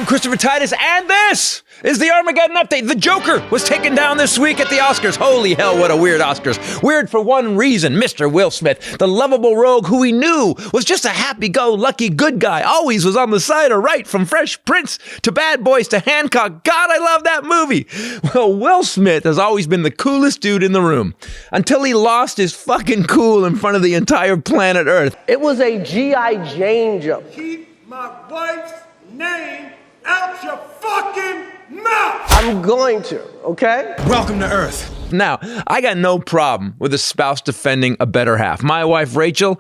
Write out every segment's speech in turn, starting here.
Christopher Titus, and this is the Armageddon Update. The Joker was taken down this week at the Oscars. Holy hell, what a weird Oscars. Weird for one reason. Mr. Will Smith, the lovable rogue who we knew was just a happy-go-lucky good guy, always was on the side of right, from Fresh Prince to Bad Boys to Hancock. God, I love that movie. Well, Will Smith has always been the coolest dude in the room until he lost his fucking cool in front of the entire planet Earth. It was a G.I. Jane jump. Keep my wife's name out your fucking mouth! I'm going to, okay? Welcome to Earth. Now, I got no problem with a spouse defending a better half. My wife, Rachel,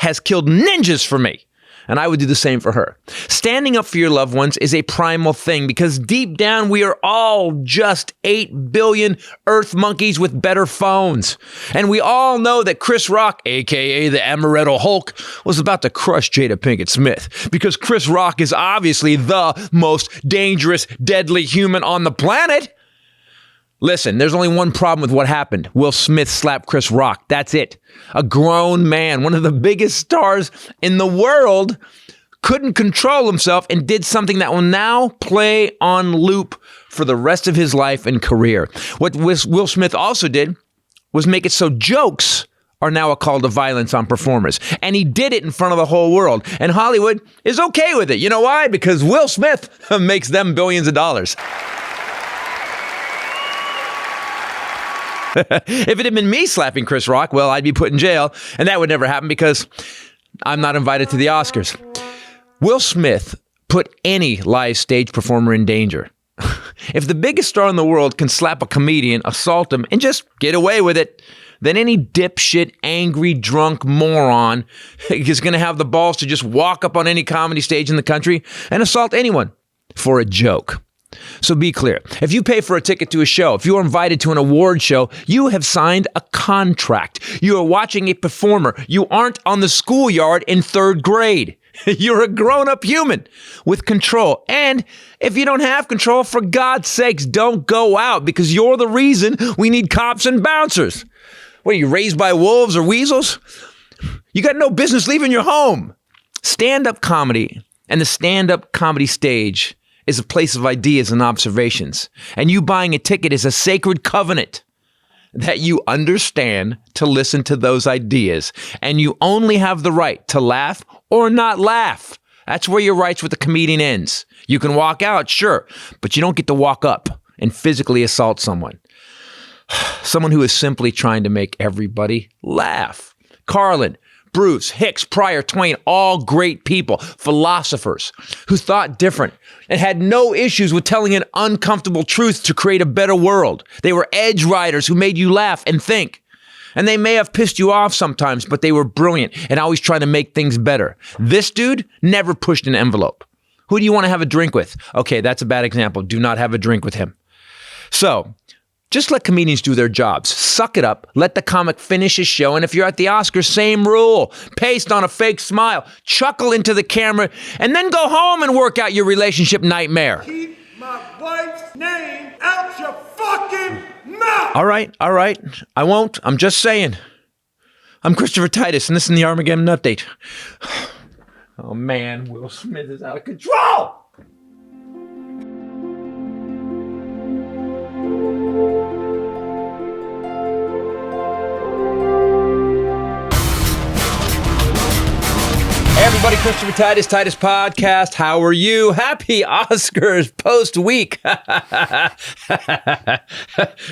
has killed ninjas for me, and I would do the same for her. Standing up for your loved ones is a primal thing because deep down, we are all just 8 billion Earth monkeys with better phones. And we all know that Chris Rock, a.k.a. the Amaretto Hulk, was about to crush Jada Pinkett Smith because Chris Rock is obviously the most dangerous, deadly human on the planet. Listen, there's only one problem with what happened. Will Smith slapped Chris Rock. That's it. A grown man, one of the biggest stars in the world, couldn't control himself and did something that will now play on loop for the rest of his life and career. What Will Smith also did was make it so jokes are now a call to violence on performers. And he did it in front of the whole world. And Hollywood is okay with it. You know why? Because Will Smith makes them billions of dollars. If it had been me slapping Chris Rock, well, I'd be put in jail, and that would never happen because I'm not invited to the Oscars. Will Smith put any live stage performer in danger. If the biggest star in the world can slap a comedian, assault him, and just get away with it, then any dipshit, angry, drunk moron is going to have the balls to just walk up on any comedy stage in the country and assault anyone for a joke. So be clear. If you pay for a ticket to a show, if you are invited to an award show, you have signed a contract. You are watching a performer. You aren't on the schoolyard in 3rd grade. You're a grown-up human with control. And if you don't have control, for God's sakes, don't go out because you're the reason we need cops and bouncers. What, are you raised by wolves or weasels? You got no business leaving your home. Stand-up comedy and the stand-up comedy stage is a place of ideas and observations. And you buying a ticket is a sacred covenant that you understand to listen to those ideas. And you only have the right to laugh or not laugh. That's where your rights with the comedian ends. You can walk out, sure, but you don't get to walk up and physically assault someone. Someone who is simply trying to make everybody laugh. Carlin, Bruce, Hicks, Pryor, Twain, all great people, philosophers who thought different and had no issues with telling an uncomfortable truth to create a better world. They were edge riders who made you laugh and think. And they may have pissed you off sometimes, but they were brilliant and always trying to make things better. This dude never pushed an envelope. Who do you want to have a drink with? Okay, that's a bad example. Do not have a drink with him. So, just let comedians do their jobs. Suck it up. Let the comic finish his show. And if you're at the Oscars, same rule. Paste on a fake smile. Chuckle into the camera. And then go home and work out your relationship nightmare. Keep my wife's name out your fucking mouth! All right. I won't. I'm just saying. I'm Christopher Titus, and this is the Armageddon Update. Oh, man. Will Smith is out of control! Hey everybody, Christopher Titus, Titus Podcast. How are you? Happy Oscars post-week.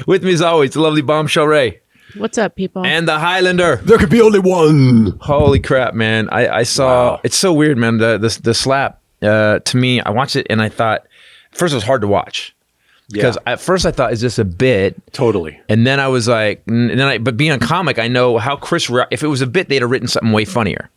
With me as always, the lovely Bombshell Ray. What's up, people? And the Highlander. There could be only one. Holy crap, man. I saw, wow. It's so weird, man. The slap, to me, I watched it and I thought, first it was hard to watch. Because at first I thought, is this a bit? Totally. And then I was like, but being a comic, I know how if it was a bit, they'd have written something way funnier.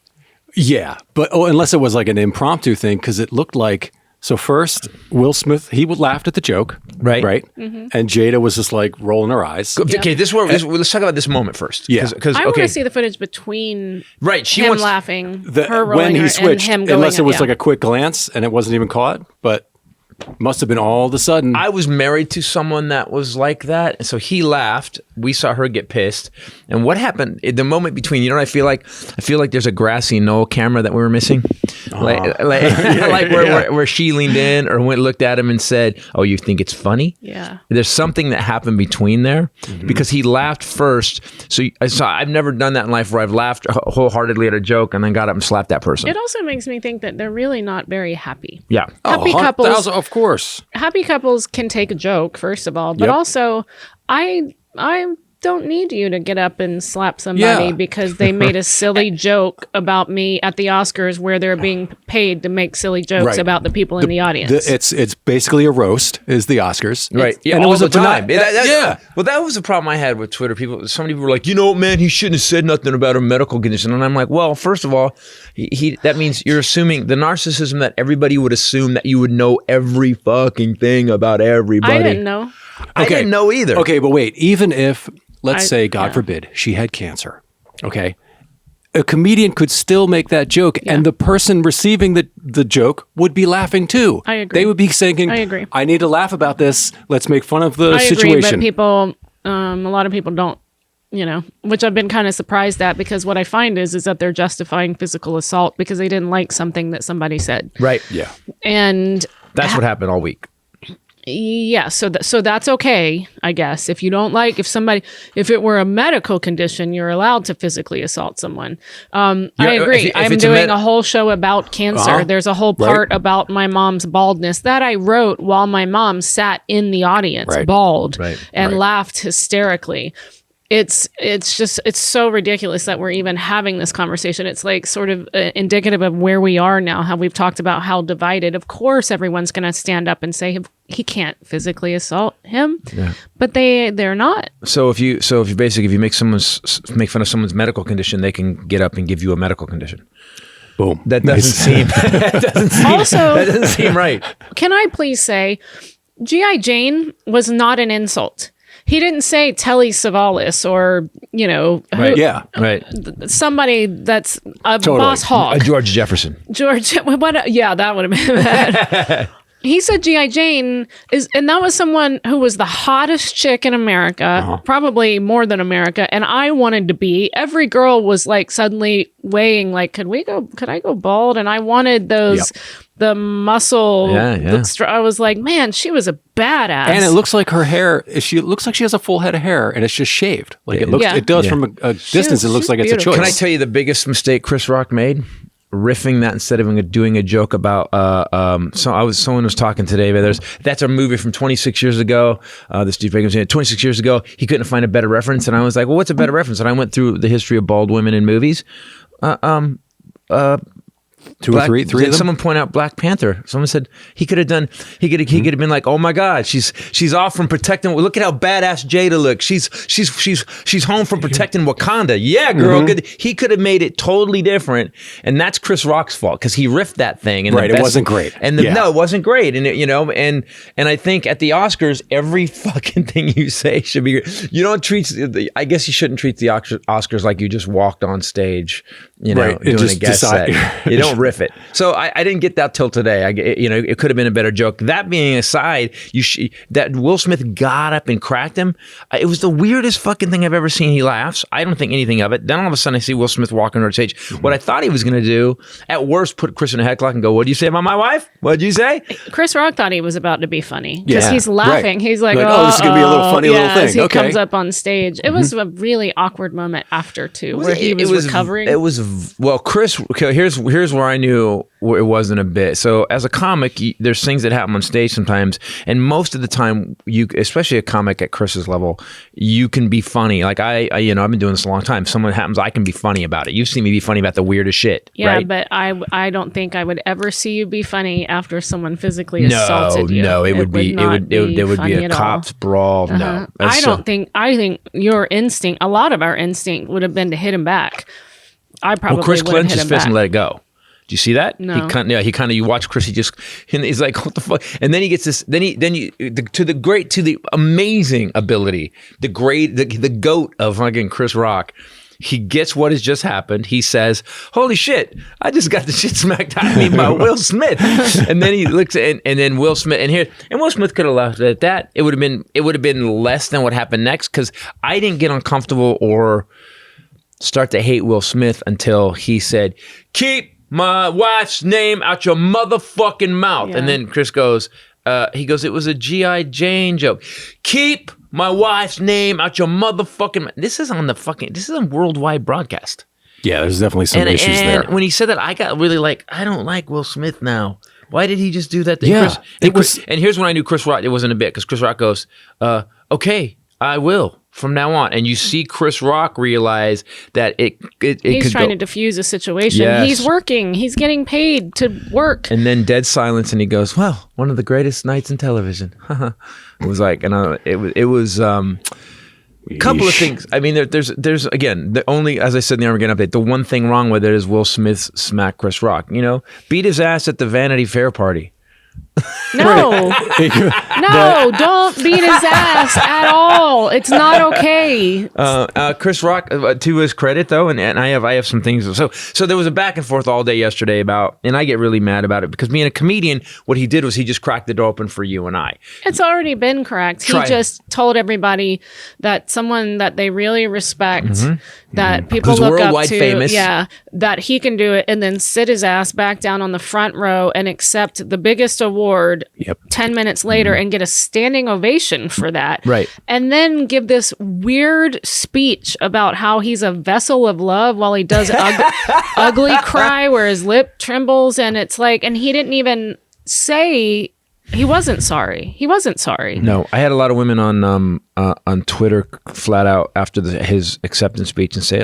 Yeah, but unless it was like an impromptu thing, because it looked like, so first, Will Smith, he laughed at the joke. Right. Mm-hmm. And Jada was just like rolling her eyes. Okay, let's talk about this moment first. Yeah. I want to see the footage between him laughing, her rolling when he her, switched, and him going unless it was yeah. like a quick glance and it wasn't even caught, but must have been all of a sudden. I was married to someone that was like that, and so he laughed. We saw her get pissed. And what happened, the moment between, you know what I feel like? I feel like there's a grassy knoll camera that we were missing. where she leaned in or looked at him and said, "Oh, you think it's funny?" Yeah. There's something that happened between there because he laughed first. So I've never done that in life where I've laughed wholeheartedly at a joke and then got up and slapped that person. It also makes me think that they're really not very happy. Yeah. Happy couples, of course. Happy couples can take a joke, first of all, but also I don't need you to get up and slap somebody because they made a silly joke about me at the Oscars where they're being paid to make silly jokes about the people in the audience. It's basically a roast, is the Oscars. Right. Yeah, and it was the time. Well, that was the problem I had with Twitter. So many people were like, man, he shouldn't have said nothing about a medical condition. And I'm like, well, first of all, that means you're assuming the narcissism that everybody would assume that you would know every fucking thing about everybody. I didn't know. I didn't know either. Okay, but wait, even if, let's say, God forbid, she had cancer, okay? A comedian could still make that joke, and the person receiving the joke would be laughing too. I agree. They would be saying, I agree. I need to laugh about this. Let's make fun of the situation. I agree, but people, a lot of people don't, which I've been kind of surprised at, because what I find is that they're justifying physical assault because they didn't like something that somebody said. Right. Yeah. And that's what happened all week. Yeah, so that's okay, I guess. If you don't like, if it were a medical condition, you're allowed to physically assault someone. I agree. I'm doing a whole show about cancer. There's a whole part about my mom's baldness that I wrote while my mom sat in the audience, bald, and laughed hysterically. It's so ridiculous that we're even having this conversation. It's like sort of indicative of where we are now, how we've talked about how divided. Of course, everyone's going to stand up and say he can't physically assault him, but they're not. So if you make fun of someone's medical condition, they can get up and give you a medical condition. Boom. That doesn't that doesn't seem right. Can I please say, G.I. Jane was not an insult. He didn't say Telly Savalas or, somebody that's a boss hog. George Jefferson. That would have been bad. He said G.I. Jane and that was someone who was the hottest chick in America, probably more than America, and I wanted to be. Every girl was like suddenly weighing like, could I go bald? And I wanted those, the muscle. I was like, man, she was a badass. And it looks like her hair, she has a full head of hair and it's just shaved. Like it does from a distance. It looks like beautiful. It's a choice. Can I tell you the biggest mistake Chris Rock made? Riffing that instead of doing a joke about someone was talking today, but that's a movie from 26 years ago. This dude was 26 years ago. He couldn't find a better reference, and I was like, well, what's a better reference? And I went through the history of bald women in movies. Two or three of them? Someone point out Black Panther. Someone said he could have been like, oh my God, she's off from protecting. Look at how badass Jada looks. She's home from protecting Wakanda. Yeah, girl. Good. He could have made it totally different, and that's Chris Rock's fault because he riffed that thing. And it wasn't great. No, it wasn't great. And and I think at the Oscars, every fucking thing you say should be. You don't treat. I guess you shouldn't treat the Oscars like you just walked on stage. Doing a guest set. You don't riff it. So I didn't get that till today. It could have been a better joke. That being aside, that Will Smith got up and cracked him. It was the weirdest fucking thing I've ever seen. He laughs. I don't think anything of it. Then all of a sudden I see Will Smith walking on stage. What I thought he was going to do, at worst, put Chris in a headlock and go, "What'd you say about my wife? What'd you say?" Chris Rock thought he was about to be funny because he's laughing. Right. He's like, "Oh, this is going to be a little funny little thing." As he comes up on stage. It was a really awkward moment after too, where he was recovering. It was Chris. Okay, here's where I knew it wasn't a bit. So as a comic, there's things that happen on stage sometimes, and most of the time, especially a comic at Chris's level, you can be funny. Like I've been doing this a long time. Something happens, I can be funny about it. You've seen me be funny about the weirdest shit. Yeah, right? But I don't think I would ever see you be funny after someone physically assaulted you. No, it would be a cops brawl. No, I think your instinct, a lot of our instinct, would have been to hit him back. I probably Chris would have hit clenched his him fist back. and let it go. Do you see that? No. You watch Chris. He's like, what the fuck? And then he gets this. To the amazing ability, the goat of fucking Chris Rock. He gets what has just happened. He says, "Holy shit! I just got the shit smacked out of me by Will Smith." And then he looks at and then Will Smith and Will Smith could have laughed at that. It would have been less than what happened next because I didn't get uncomfortable or start to hate Will Smith until he said, "Keep my wife's name out your motherfucking mouth. Yeah. And then Chris goes, it was a G.I. Jane joke. Keep my wife's name out your motherfucking mouth. This is on worldwide broadcast. Yeah, there's definitely some issues there. And when he said that, I got really like, I don't like Will Smith now. Why did he just do that? Yeah, And here's when I knew Chris Rock, it wasn't a bit, because Chris Rock goes, okay, I will from now on. And you see Chris Rock realize that it he's could trying go. To diffuse a situation. Yes. He's working. He's getting paid to work. And then dead silence, and he goes, well, one of the greatest nights in television. It was like, and it was a couple of things. I mean, there's again, the only, as I said in the Armageddon update, the one thing wrong with it is Will Smith smacked Chris Rock, beat his ass at the Vanity Fair party. No, don't beat his ass at all. It's not okay. Chris Rock, to his credit though, and I have some things. So there was a back and forth all day yesterday about, and I get really mad about it because being a comedian, what he did was he just cracked the door open for you and I. It's already been cracked. He just told everybody that someone that they really respect, that people Who's look up worldwide to, famous. that he can do it, and then sit his ass back down on the front row and accept the biggest award 10 minutes later and get a standing ovation for that. Right. And then give this weird speech about how he's a vessel of love while he does ugly cry where his lip trembles. And it's like, and he didn't even say he wasn't sorry. He wasn't sorry. No, I had a lot of women on Twitter flat out after his acceptance speech and say,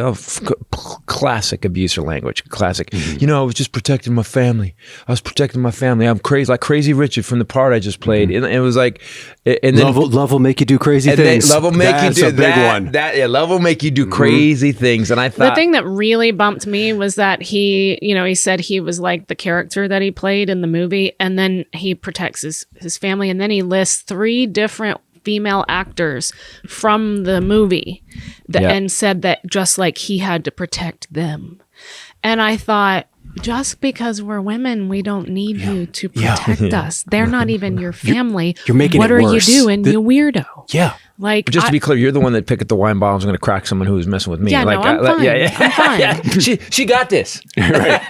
classic abuser language, classic. I was just protecting my family. I'm crazy, like Crazy Richard from the part I just played. And it was like, and then love will make you do crazy things. Love will make That's you do a big one. Love will make you do crazy things. And I thought the thing that really bumped me was that he said he was like the character that he played in the movie, and then he protects his family, and then he lists 3 different female actors from the movie and said that just like he had to protect them. And I thought, just because we're women, we don't need you to protect us. They're not even your family. You're making what it are worse. you doing, you weirdo? Yeah. Like, But just to be clear, you're the one that picked up the wine bottles and going to crack someone who was messing with me. Yeah, like, no, I'm fine. I'm fine. Yeah. She got this. Right.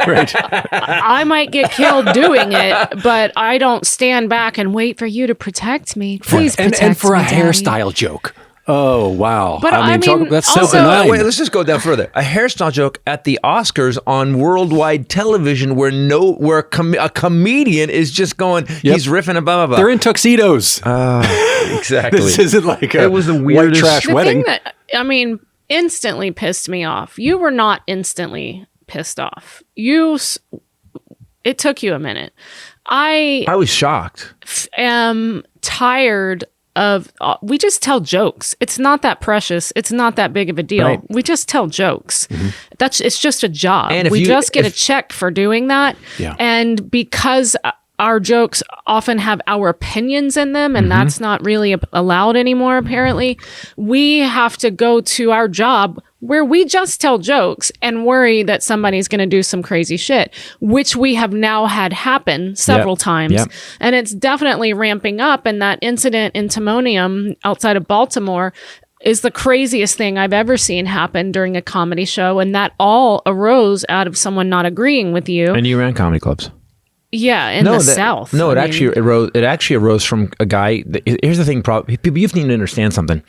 I might get killed doing it, but I don't stand back and wait for you to protect me. Please protect and for me, a Daddy. hairstyle joke. Oh, wow. But I mean, that's also- so benign. Wait, let's just go down further. A hairstyle joke at the Oscars on worldwide television where a comedian is just going, he's riffing and blah, blah, blah. They're in tuxedos. Exactly. This isn't like a It was the white weirdest- trash The wedding. thing that, instantly pissed me off. You were not instantly pissed off. It took you a minute. I I was shocked. am tired of, we just tell jokes. It's not that precious. It's not that big of a deal. Right. We just tell jokes. It's just a job. And if we you- just get a if- check for doing that. Yeah. And because our jokes often have our opinions in them, and that's not really allowed anymore, apparently, we have to go to our job where we just tell jokes and worry that somebody's going to do some crazy shit, which we have now had happen several times. Yep. And it's definitely ramping up. And that incident in Timonium outside of Baltimore is the craziest thing I've ever seen happen during a comedy show. And that all arose out of someone not agreeing with you. And you ran comedy clubs. Yeah, in the South. No, I it actually arose from a guy. Here's the thing, people, you need to understand something.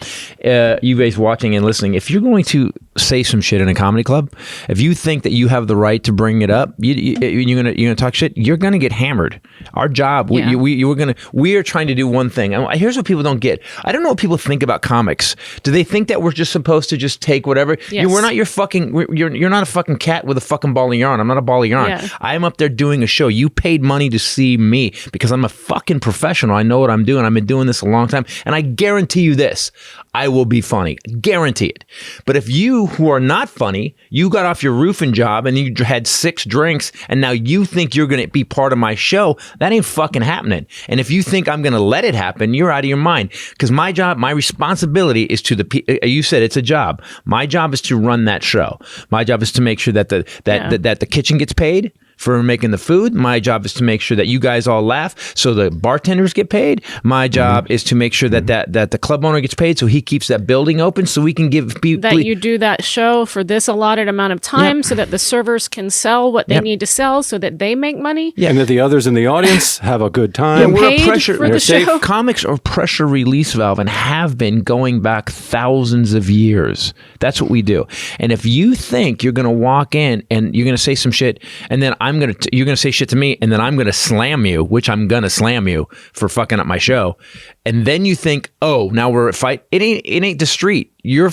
You guys watching and listening, if you're going to say some shit in a comedy club, if you think that you have the right to bring it up, you're gonna talk shit, you're gonna get hammered. Our job, we are trying to do one thing. And here's what people don't get. I don't know what people think about comics. Do they think that we're just supposed to just take whatever? Yes. We're not your fucking. You're not a fucking cat with a fucking ball of yarn. I'm not a ball of yarn. Yeah. I'm up there doing a show. You paid money to see me because I'm a fucking professional. I know what I'm doing. I've been doing this a long time. And I guarantee you this, I will be funny. Guarantee it. But if you who are not funny, you got off your roofing job and you had 6 drinks and now you think you're going to be part of my show, that ain't fucking happening. And if you think I'm going to let it happen, you're out of your mind. Because my job, my responsibility is to you said it's a job. My job is to run that show. My job is to make sure that the kitchen gets paid for making the food. My job is to make sure that you guys all laugh so the bartenders get paid. My job is to make sure that the club owner gets paid so he keeps that building open so we can give people... That you do that show for this allotted amount of time so that the servers can sell what they need to sell so that they make money. And that the others in the audience have a good time. We're paid a pressure... for the show. Comics are pressure release valve and have been going back thousands of years. That's what we do. And if you think you're going to walk in and you're going to say some shit, and then you're going to say shit to me, and then I'm going to slam you, which I'm going to slam you for fucking up my show, and then you think, oh, now we're at fight. It ain't the street. You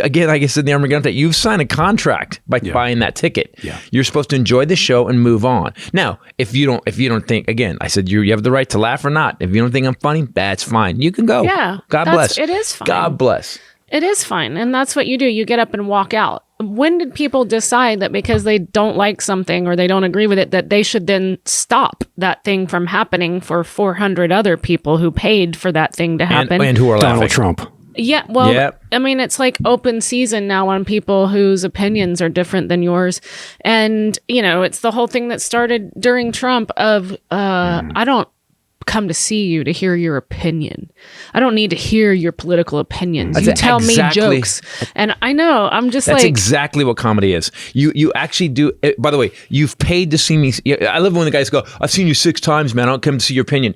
again, I guess in the Armageddon that you've signed a contract by buying that ticket. Yeah. You're supposed to enjoy the show and move on. Now, if you don't think, again, I said you have the right to laugh or not. If you don't think I'm funny, that's fine. You can go. Yeah. God bless. It is fine. God bless. It is fine. And that's what you do. You get up and walk out. When did people decide that because they don't like something or they don't agree with it, that they should then stop that thing from happening for 400 other people who paid for that thing to happen? And who are Donald laughing. Trump. Yeah, well, I mean, it's like open season now on people whose opinions are different than yours. And, it's the whole thing that started during Trump of, I don't come to see you to hear your opinion. I don't need to hear your political opinions. You tell me jokes. And I know, I'm just That's exactly what comedy is. You actually do, by the way, you've paid to see me. I love when the guys go, I've seen you 6 times, man. I don't come to see your opinion.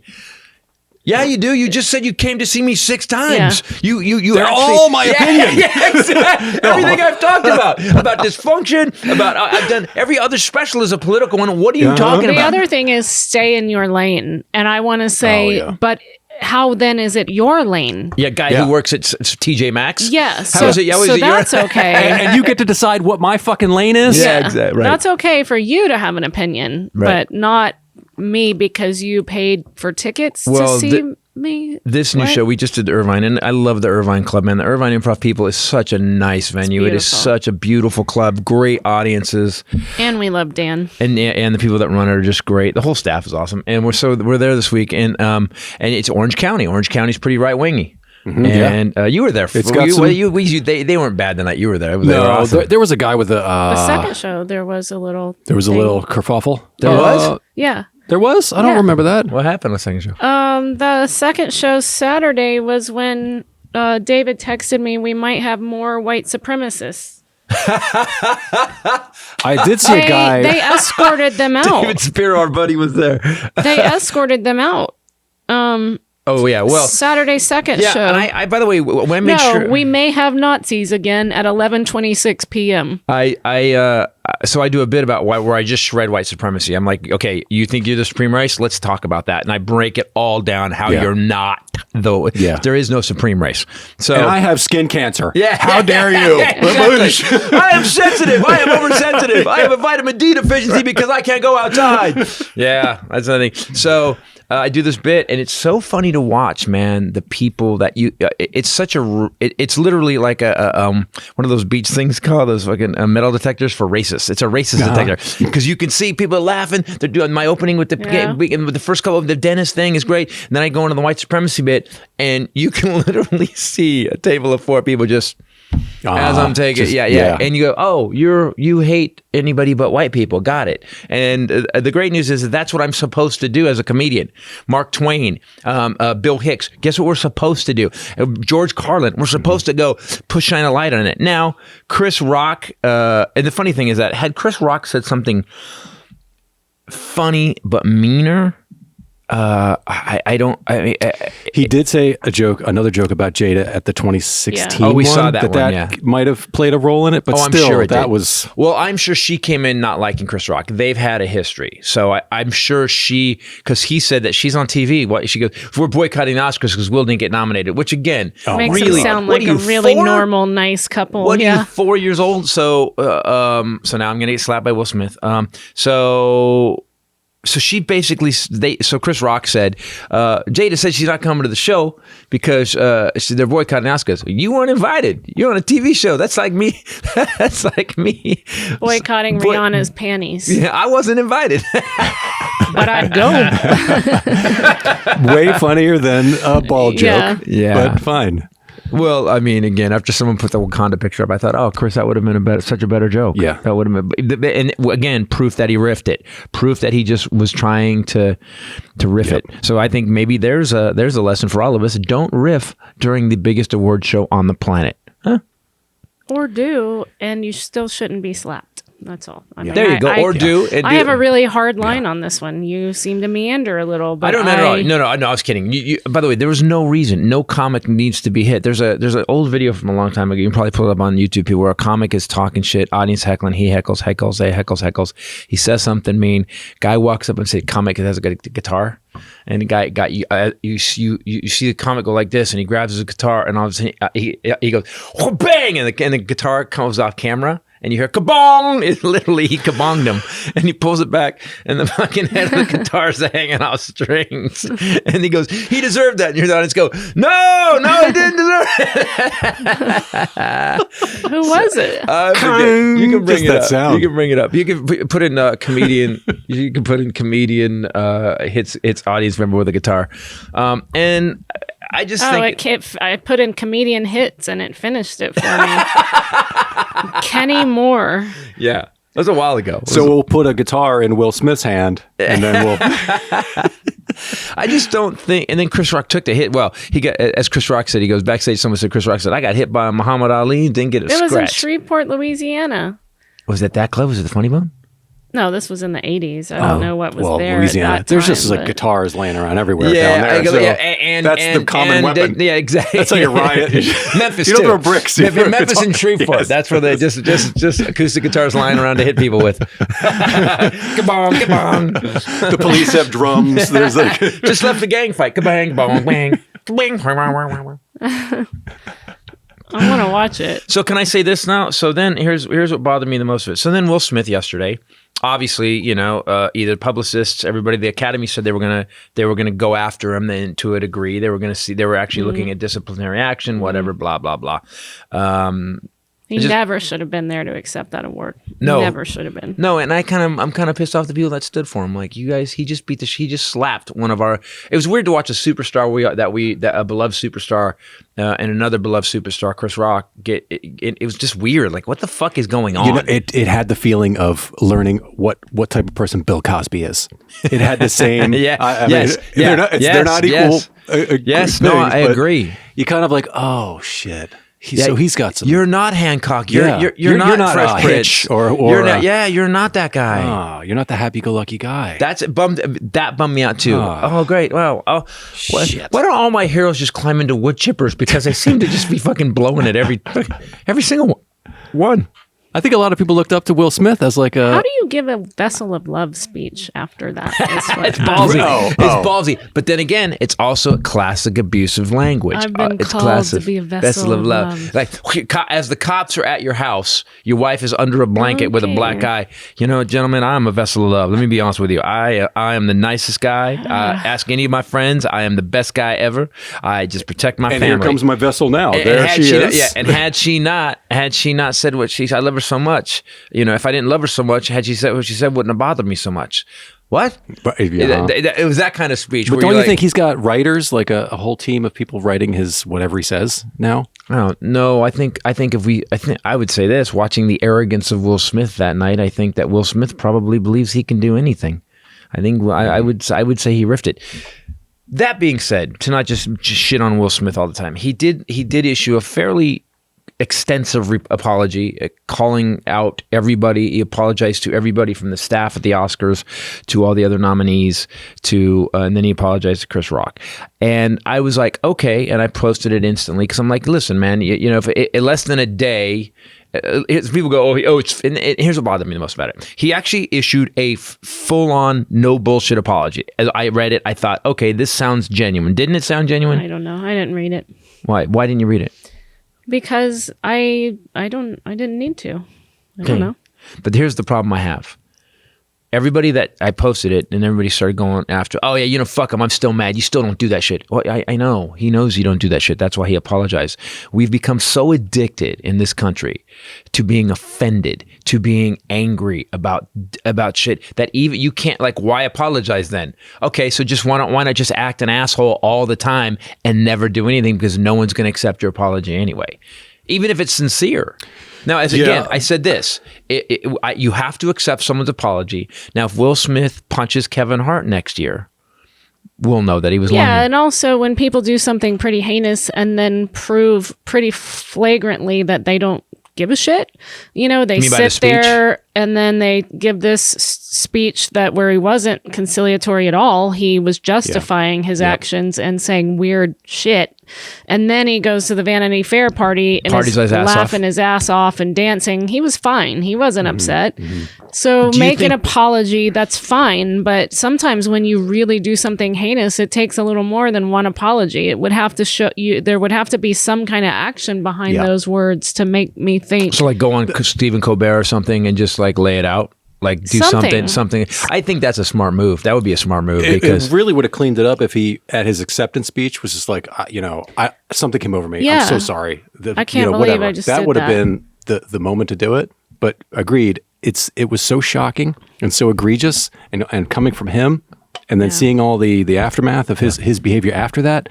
Yeah, you do. You just said you came to see me 6 times. Yeah. You They're actually, all my opinion. Yeah, exactly. Everything I've talked about dysfunction, I've done every other special is a political one. What are you talking about? The other thing is stay in your lane. And I want to say, but how then is it your lane? Yeah, guy who works at TJ Maxx. Yeah, so that's okay. And you get to decide what my fucking lane is? Yeah, exactly. Right. That's okay for you to have an opinion, but not me because you paid for tickets to see me. This new show, we just did Irvine, and I love the Irvine Club, man. The Irvine Improv People is such a nice venue. It is such a beautiful club, great audiences. And we love Dan. And the people that run it are just great. The whole staff is awesome. And we're there this week, and it's Orange County. Orange County's pretty right-wingy. Mm-hmm, and you were there. They weren't bad the night you were there. They were awesome. There was a guy with the second show. There was a little kerfuffle. There was? Yeah. There was? I don't remember that. What happened on the second show? The second show Saturday was when David texted me, we might have more white supremacists. I did see a guy. They escorted them out. David Spiro, our buddy, was there. They escorted them out. Oh yeah, well, Saturday second show. And I by the way, when I make sure we may have Nazis again at 11:26 p.m. So I do a bit about where I just shred white supremacy. I'm like, okay, you think you're the supreme race? Let's talk about that, and I break it all down how you're not. Though there is no supreme race. So and I have skin cancer. Yeah, how dare you? Exactly. I am sensitive. I am oversensitive. I have a vitamin D deficiency because I can't go outside. Yeah, that's the thing. So. I do this bit, and it's so funny to watch, man. The people that it's such a, it's literally like a one of those beach things called those fucking metal detectors for racists. It's a racist detector because you can see people laughing. They're doing my opening with the first couple of the dentist thing is great, and then I go into the white supremacy bit, and you can literally see a table of 4 people just. As I'm taking and you go, oh, you hate anybody but white people. Got it. And the great news is that's what I'm supposed to do as a comedian. Mark Twain, Bill Hicks. Guess what we're supposed to do? George Carlin. We're supposed to go shine a light on it. Now, Chris Rock. And the funny thing is that had Chris Rock said something funny but meaner. He did say another joke about Jada at the 2016. Yeah. Oh, we saw that one. That might have played a role in it, but I'm still, sure that was. Well, I'm sure she came in not liking Chris Rock. They've had a history, so I'm sure because he said that she's on TV. She goes, we're boycotting the Oscars because Will didn't get nominated. Which again, makes really them sound like a really normal, nice couple. What are you, 4 years old? So now I'm gonna get slapped by Will Smith. So she basically, so Chris Rock said, Jada said she's not coming to the show because they're boycotting Oscars. You weren't invited. You're on a TV show. That's like me. That's like me. Boycotting Rihanna's panties. Yeah, I wasn't invited. But I don't. Way funnier than a ball joke. Yeah. But fine. Well, I mean, again, after someone put the Wakanda picture up, I thought, oh, Chris, that would have been such a better joke. Yeah. That would have been, and again, proof that he riffed it. Proof that he just was trying to riff it. So I think maybe there's a lesson for all of us. Don't riff during the biggest award show on the planet. Huh? Or do, and you still shouldn't be slapped. That's all. I mean, there you go. I have a really hard line on this one. You seem to meander a little, but I don't know. No, I was kidding. By the way, there was no reason. No comic needs to be hit. There's an old video from a long time ago. You can probably pull it up on YouTube. People where a comic is talking shit, audience heckling. He heckles. They heckles. He says something mean. Guy walks up and says, "Comic has a guitar." And the guy got you see the comic go like this, and he grabs his guitar, and all of a sudden he goes bang, and the guitar comes off camera. And you hear kabong! It literally, he kabonged him. And he pulls it back, and the fucking head of the guitar's hanging off strings. And he goes, he deserved that. And your audience go, no, he didn't deserve it. Who was it? I forget. You can bring Just it that up. sound. You can bring it up. You can put in comedian. You can put in comedian hits audience member with a guitar. And I just think... I put in comedian hits, and it finished it for me. Kenny Moore. Yeah. That was a while ago. So we'll put a guitar in Will Smith's hand, and then we'll... I just don't think... And then Chris Rock took the hit. Well, he got, as Chris Rock said, he goes backstage, someone said, Chris Rock said, I got hit by Muhammad Ali, didn't get a scratch. It was in Shreveport, Louisiana. Was it that club? Was it the Funny Bone? No, this was in the 80s. I don't know what was there Louisiana. at that There's time, just like guitars laying around everywhere Yeah, down there. So and that's the common weapon. Yeah, exactly. That's like a riot. Memphis You don't too. throw bricks. Memphis and Shreveport. Yes. That's where they just acoustic guitars lying around to hit people with. Kabong, kabong. The police have drums. There's like Just left the gang fight. Kabang, bong, bang. Kabang. I want to watch it. So can I say this now? So then here's what bothered me the most of it. So then Will Smith yesterday, obviously, either publicists, everybody, the Academy said they were gonna go after him. Then to a degree, they were actually looking at disciplinary action, whatever, blah blah blah. He never should have been there to accept that award. No. He never should have been. No, and I'm kind of pissed off the people that stood for him. Like, you guys, he just slapped one of our. It was weird to watch a superstar a beloved superstar and another beloved superstar, Chris Rock, get. It was just weird. Like, what the fuck is going on? It had the feeling of learning what type of person Bill Cosby is. It had the same. They're not equal. I agree. You kind of like, oh shit. So he's got some. You're not Hancock. You're not Fresh Prince. You're not that guy. Oh, you're not the happy-go-lucky guy. That bummed me out too. Oh, great. Wow. Oh, shit. Why don't all my heroes just climb into wood chippers? Because they seem to just be fucking blowing it every single one. I think a lot of people looked up to Will Smith as like a... How do you give a vessel of love speech after that? It's ballsy. It's ballsy. But then again, it's also classic abusive language. I've been called to be a vessel of love. Like, as the cops are at your house, your wife is under a blanket with a black guy. Gentlemen, I'm a vessel of love. Let me be honest with you. I am the nicest guy. Ask any of my friends. I am the best guy ever. I just protect my family. And here comes my vessel now. There she is. Yeah, and had she not said what she said, I love her so much. If I didn't love her so much, had she said what she said, wouldn't have bothered me so much. What? It was that kind of speech. But don't you think he's got writers, like a whole team of people writing his whatever he says now? Oh, no, I think I would say this, watching the arrogance of Will Smith that night, I think that Will Smith probably believes he can do anything. I think I would say he riffed it. That being said, to not just shit on Will Smith all the time, he did issue a fairly extensive apology, calling out everybody. He apologized to everybody from the staff at the Oscars to all the other nominees and then he apologized to Chris Rock. And I was like, okay. And I posted it instantly because I'm like, listen, man, if less than a day, people go, here's what bothered me the most about it. He actually issued a full-on, no bullshit apology. As I read it, I thought, okay, this sounds genuine. Didn't it sound genuine? I don't know. I didn't read it. Why didn't you read it? Because I didn't need to. I don't know. But here's the problem I have. everybody that I posted it, and everybody started going after, oh yeah, fuck him, I'm still mad. You still don't do that shit. Well, I know. He knows you don't do that shit. That's why he apologized. We've become so addicted in this country to being offended, to being angry about shit that even you can't, like, why apologize then? Okay, so just why not just act an asshole all the time and never do anything, because no one's going to accept your apology anyway, even if it's sincere. Now, again, I said this, you have to accept someone's apology. Now, if Will Smith punches Kevin Hart next year, we'll know that he was lying. Yeah, and also when people do something pretty heinous and then prove pretty flagrantly that they don't give a shit, they sit there and then they give this speech where he wasn't conciliatory at all. He was justifying his actions and saying weird shit. And then he goes to the Vanity Fair party and is laughing his ass off and dancing. He was fine. He wasn't upset. So make an apology. That's fine. But sometimes when you really do something heinous, it takes a little more than one apology. It would have to show you, there would have to be some kind of action behind those words to make me think. So like go on Stephen Colbert or something and just like lay it out. Like do something. I think that's a smart move. That would be a smart move, because it really would have cleaned it up if he, at his acceptance speech, was just like, something came over me. I'm so sorry. I can't believe I just that did would have been the moment to do it. But agreed, it was so shocking and so egregious, and coming from him, and then seeing all the aftermath of his behavior after that.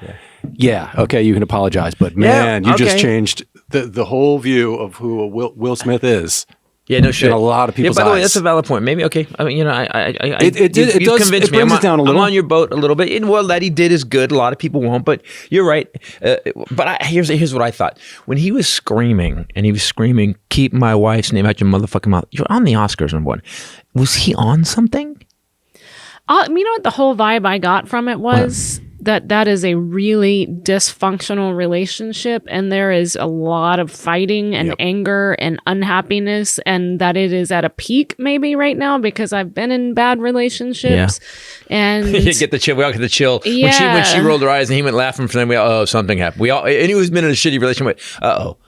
Yeah, okay, you can apologize, but man, you just changed the whole view of who Will Smith is. Yeah, no shit. In a lot of people's eyes. By the way, that's a valid point. Maybe, okay. I mean, it you've convinced me. Brings it down a little. I'm on your boat a little bit. And well, that he did is good. A lot of people won't, but you're right. Here's what I thought. When he was screaming, keep my wife's name out your motherfucking mouth. You're on the Oscars, number one. Was he on something? You know what the whole vibe I got from it was? That is a really dysfunctional relationship, and there is a lot of fighting and anger and unhappiness, and that it is at a peak maybe right now, because I've been in bad relationships. And you get the chill. We all get the chill. When she rolled her eyes and he went laughing for them, something happened. Anyone who's been in a shitty relationship,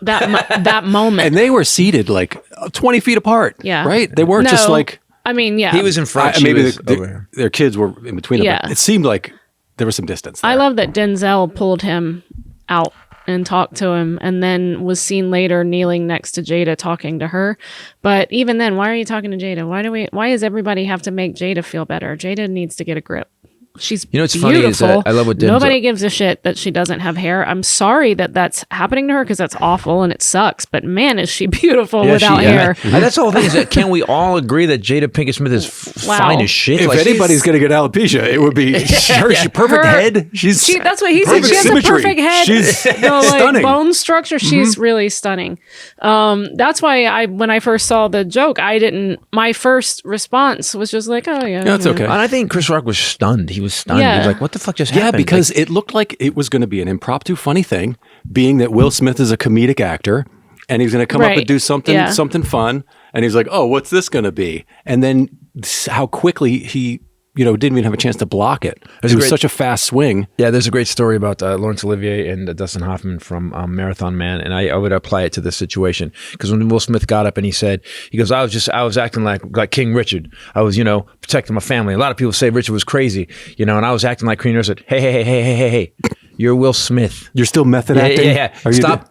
that moment. And they were seated like 20 feet apart. Yeah. Right? They weren't just like, I mean, yeah. He was in front. Maybe their kids were in between them. Yeah. It seemed like there was some distance there. I love that Denzel pulled him out and talked to him, and then was seen later kneeling next to Jada talking to her. But even then, why are you talking to Jada? Why does everybody have to make Jada feel better? Jada needs to get a grip. She's what's beautiful. funny is that I love what Denzel. Nobody gives a shit that she doesn't have hair. I'm sorry that that's happening to her, because that's awful and it sucks. But man, is she beautiful without hair. That's the whole thing. Is that can we all agree that Jada Pinkett Smith is fine as shit? If anybody's going to get alopecia, it would be her. Perfect head. That's what he said. She has symmetry. a perfect head. She's stunning. Bone structure. She's really stunning. That's why when I first saw the joke, my first response was just like, oh yeah, that's okay. And I think Chris Rock was stunned. He was stunned. He was like, what the fuck just happened? Yeah, because it looked like it was going to be an impromptu funny thing, being that Will Smith is a comedic actor, and he's going to come up and do something fun, and he's like, oh, what's this going to be? And then how quickly he didn't even have a chance to block it. It was such a fast swing. Yeah, there's a great story about Laurence Olivier and Dustin Hoffman from Marathon Man, and I would apply it to this situation, because when Will Smith got up and he goes, I was acting like King Richard. I was, protecting my family. A lot of people say Richard was crazy, and I was acting like Queen Richard. Hey. You're Will Smith. You're still method acting? Yeah.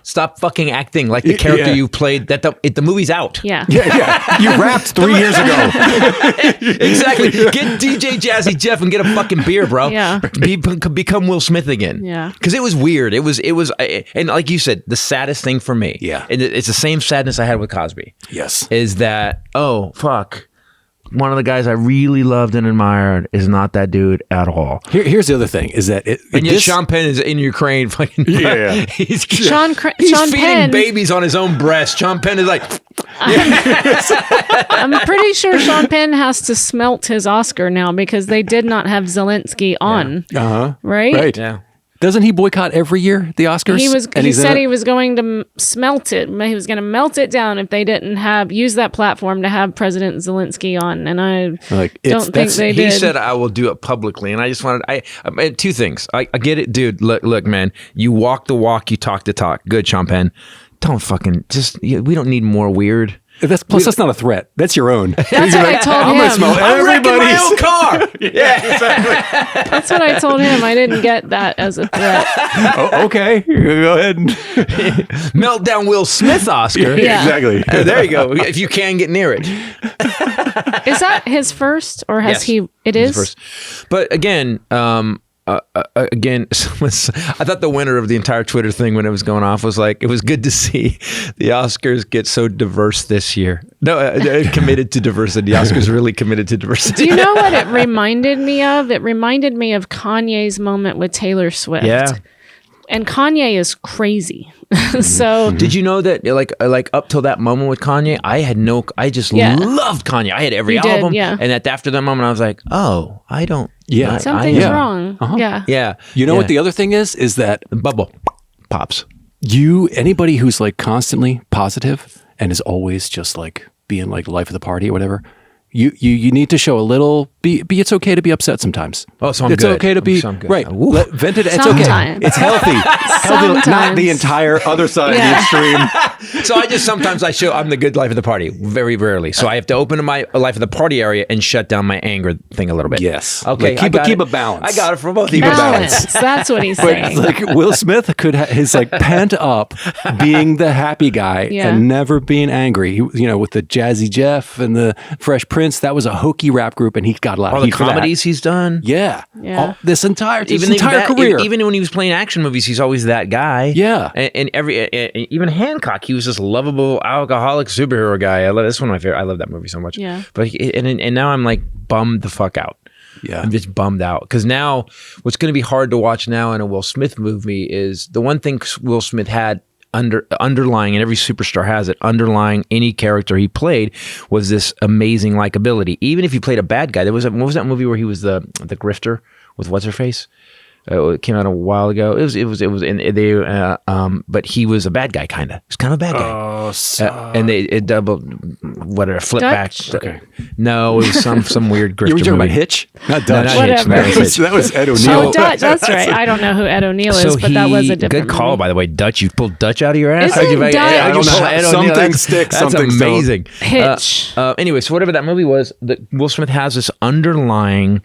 Stop fucking acting like the character you played. The movie's out. Yeah. You rapped 3 years ago. Exactly. Get DJ Jazzy Jeff and get a fucking beer, bro. Yeah. Become Will Smith again. Yeah. Because it was weird. It was, and like you said, the saddest thing for me. Yeah. And it's the same sadness I had with Cosby. Yes. Is that, oh, fuck. One of the guys I really loved and admired is not that dude at all. Here's the other thing: is that Sean Penn is in Ukraine, fucking he's Sean feeding Penn, babies on his own breast. Sean Penn is like, I'm pretty sure Sean Penn has to smelt his Oscar now, because they did not have Zelensky on. Right? Yeah. Doesn't he boycott every year the Oscars? He said he was going to smelt it. He was going to melt it down if they didn't use that platform to have President Zelensky on. And I don't think they did. He said, I will do it publicly. And I just wanted, two things. I get it, dude. Look, man, you walk the walk, you talk the talk. Good, Sean Penn. Don't fucking we don't need more weird. That's not a threat. That's your own. That's what I told him. I'm going to smell I'm wrecking my everybody's. own car. Yeah, exactly. That's what I told him. I didn't get that as a threat. Oh, okay. Go ahead. Meltdown Will Smith Oscar. Yeah. Exactly. There you go. If you can get near it. Is that his first, or has Yes. he? It is. First. But again, I thought the winner of the entire Twitter thing when it was going off was like, it was good to see the Oscars get so diverse this year. No, committed to diversity. The Oscars really committed to diversity. Do you know what it reminded me of? It reminded me of Kanye's moment with Taylor Swift. Yeah. And Kanye is crazy. So Did you know that like up till that moment with Kanye, I just Yeah. loved Kanye. I had every You did, album. yeah. And after that moment, I was like, oh, I don't. Yeah. something's yeah. wrong. Yeah. Yeah. You know what the other thing is that the bubble pops. anybody who's like constantly positive and is always just like being like life of the party or whatever, you need to show a little. It's okay to be upset sometimes. Oh, so I'm it's good. okay to be So I'm good. right. Ooh. Vent it. It's okay. Sometimes. It's healthy. Healthy, not Sometimes. the entire other side Yeah. of the extreme. So I just sometimes I show I'm the good life of the party, very rarely. So I have to open my life of the party area and shut down my anger thing a little bit. Yes. Okay. Like, keep I got a balance. I got it for both of Keep you. a balance. Balance. That's what he's But saying. like Will Smith could his like pent up being the happy guy Yeah. and never being angry. He, with the Jazzy Jeff and the Fresh Prince, that was a hokey rap group, and he got a lot All of the heat for that. comedies he's done. Yeah. Yeah. This entire Even career. even when he was playing action movies, he's always that guy. Yeah. and even Hancock, he was this lovable alcoholic superhero guy. I love this one of my favorite. I love that movie so much. Yeah. But and now I'm like bummed the fuck out. Yeah. I'm just bummed out because now what's going to be hard to watch now in a Will Smith movie is the one thing Will Smith had underlying, and every superstar has it, underlying any character he played was this amazing likability. Even if he played a bad guy, what was that movie where he was the grifter with what's her face? It came out a while ago. But he was a bad guy, kind of. He's kind of a bad guy. And it doubled, whatever, flip Dutch? back. No, it was some weird grifter You were talking movie. about Hitch? Not No, Dutch. not Hitch, Whatever. not Hitch. That was Ed Oh, O'Neill. Dutch. That's right. I don't know who Ed O'Neill is, but that was a different good call, movie. by the way. Dutch, you pulled Dutch out of your ass. Isn't How'd you make- Dutch- how'd you I don't pull know. Ed O'Neill? Some things That's- stick, That's some things don't. amazing. Hitch. Anyway, so whatever that movie was, that Will Smith has this underlying,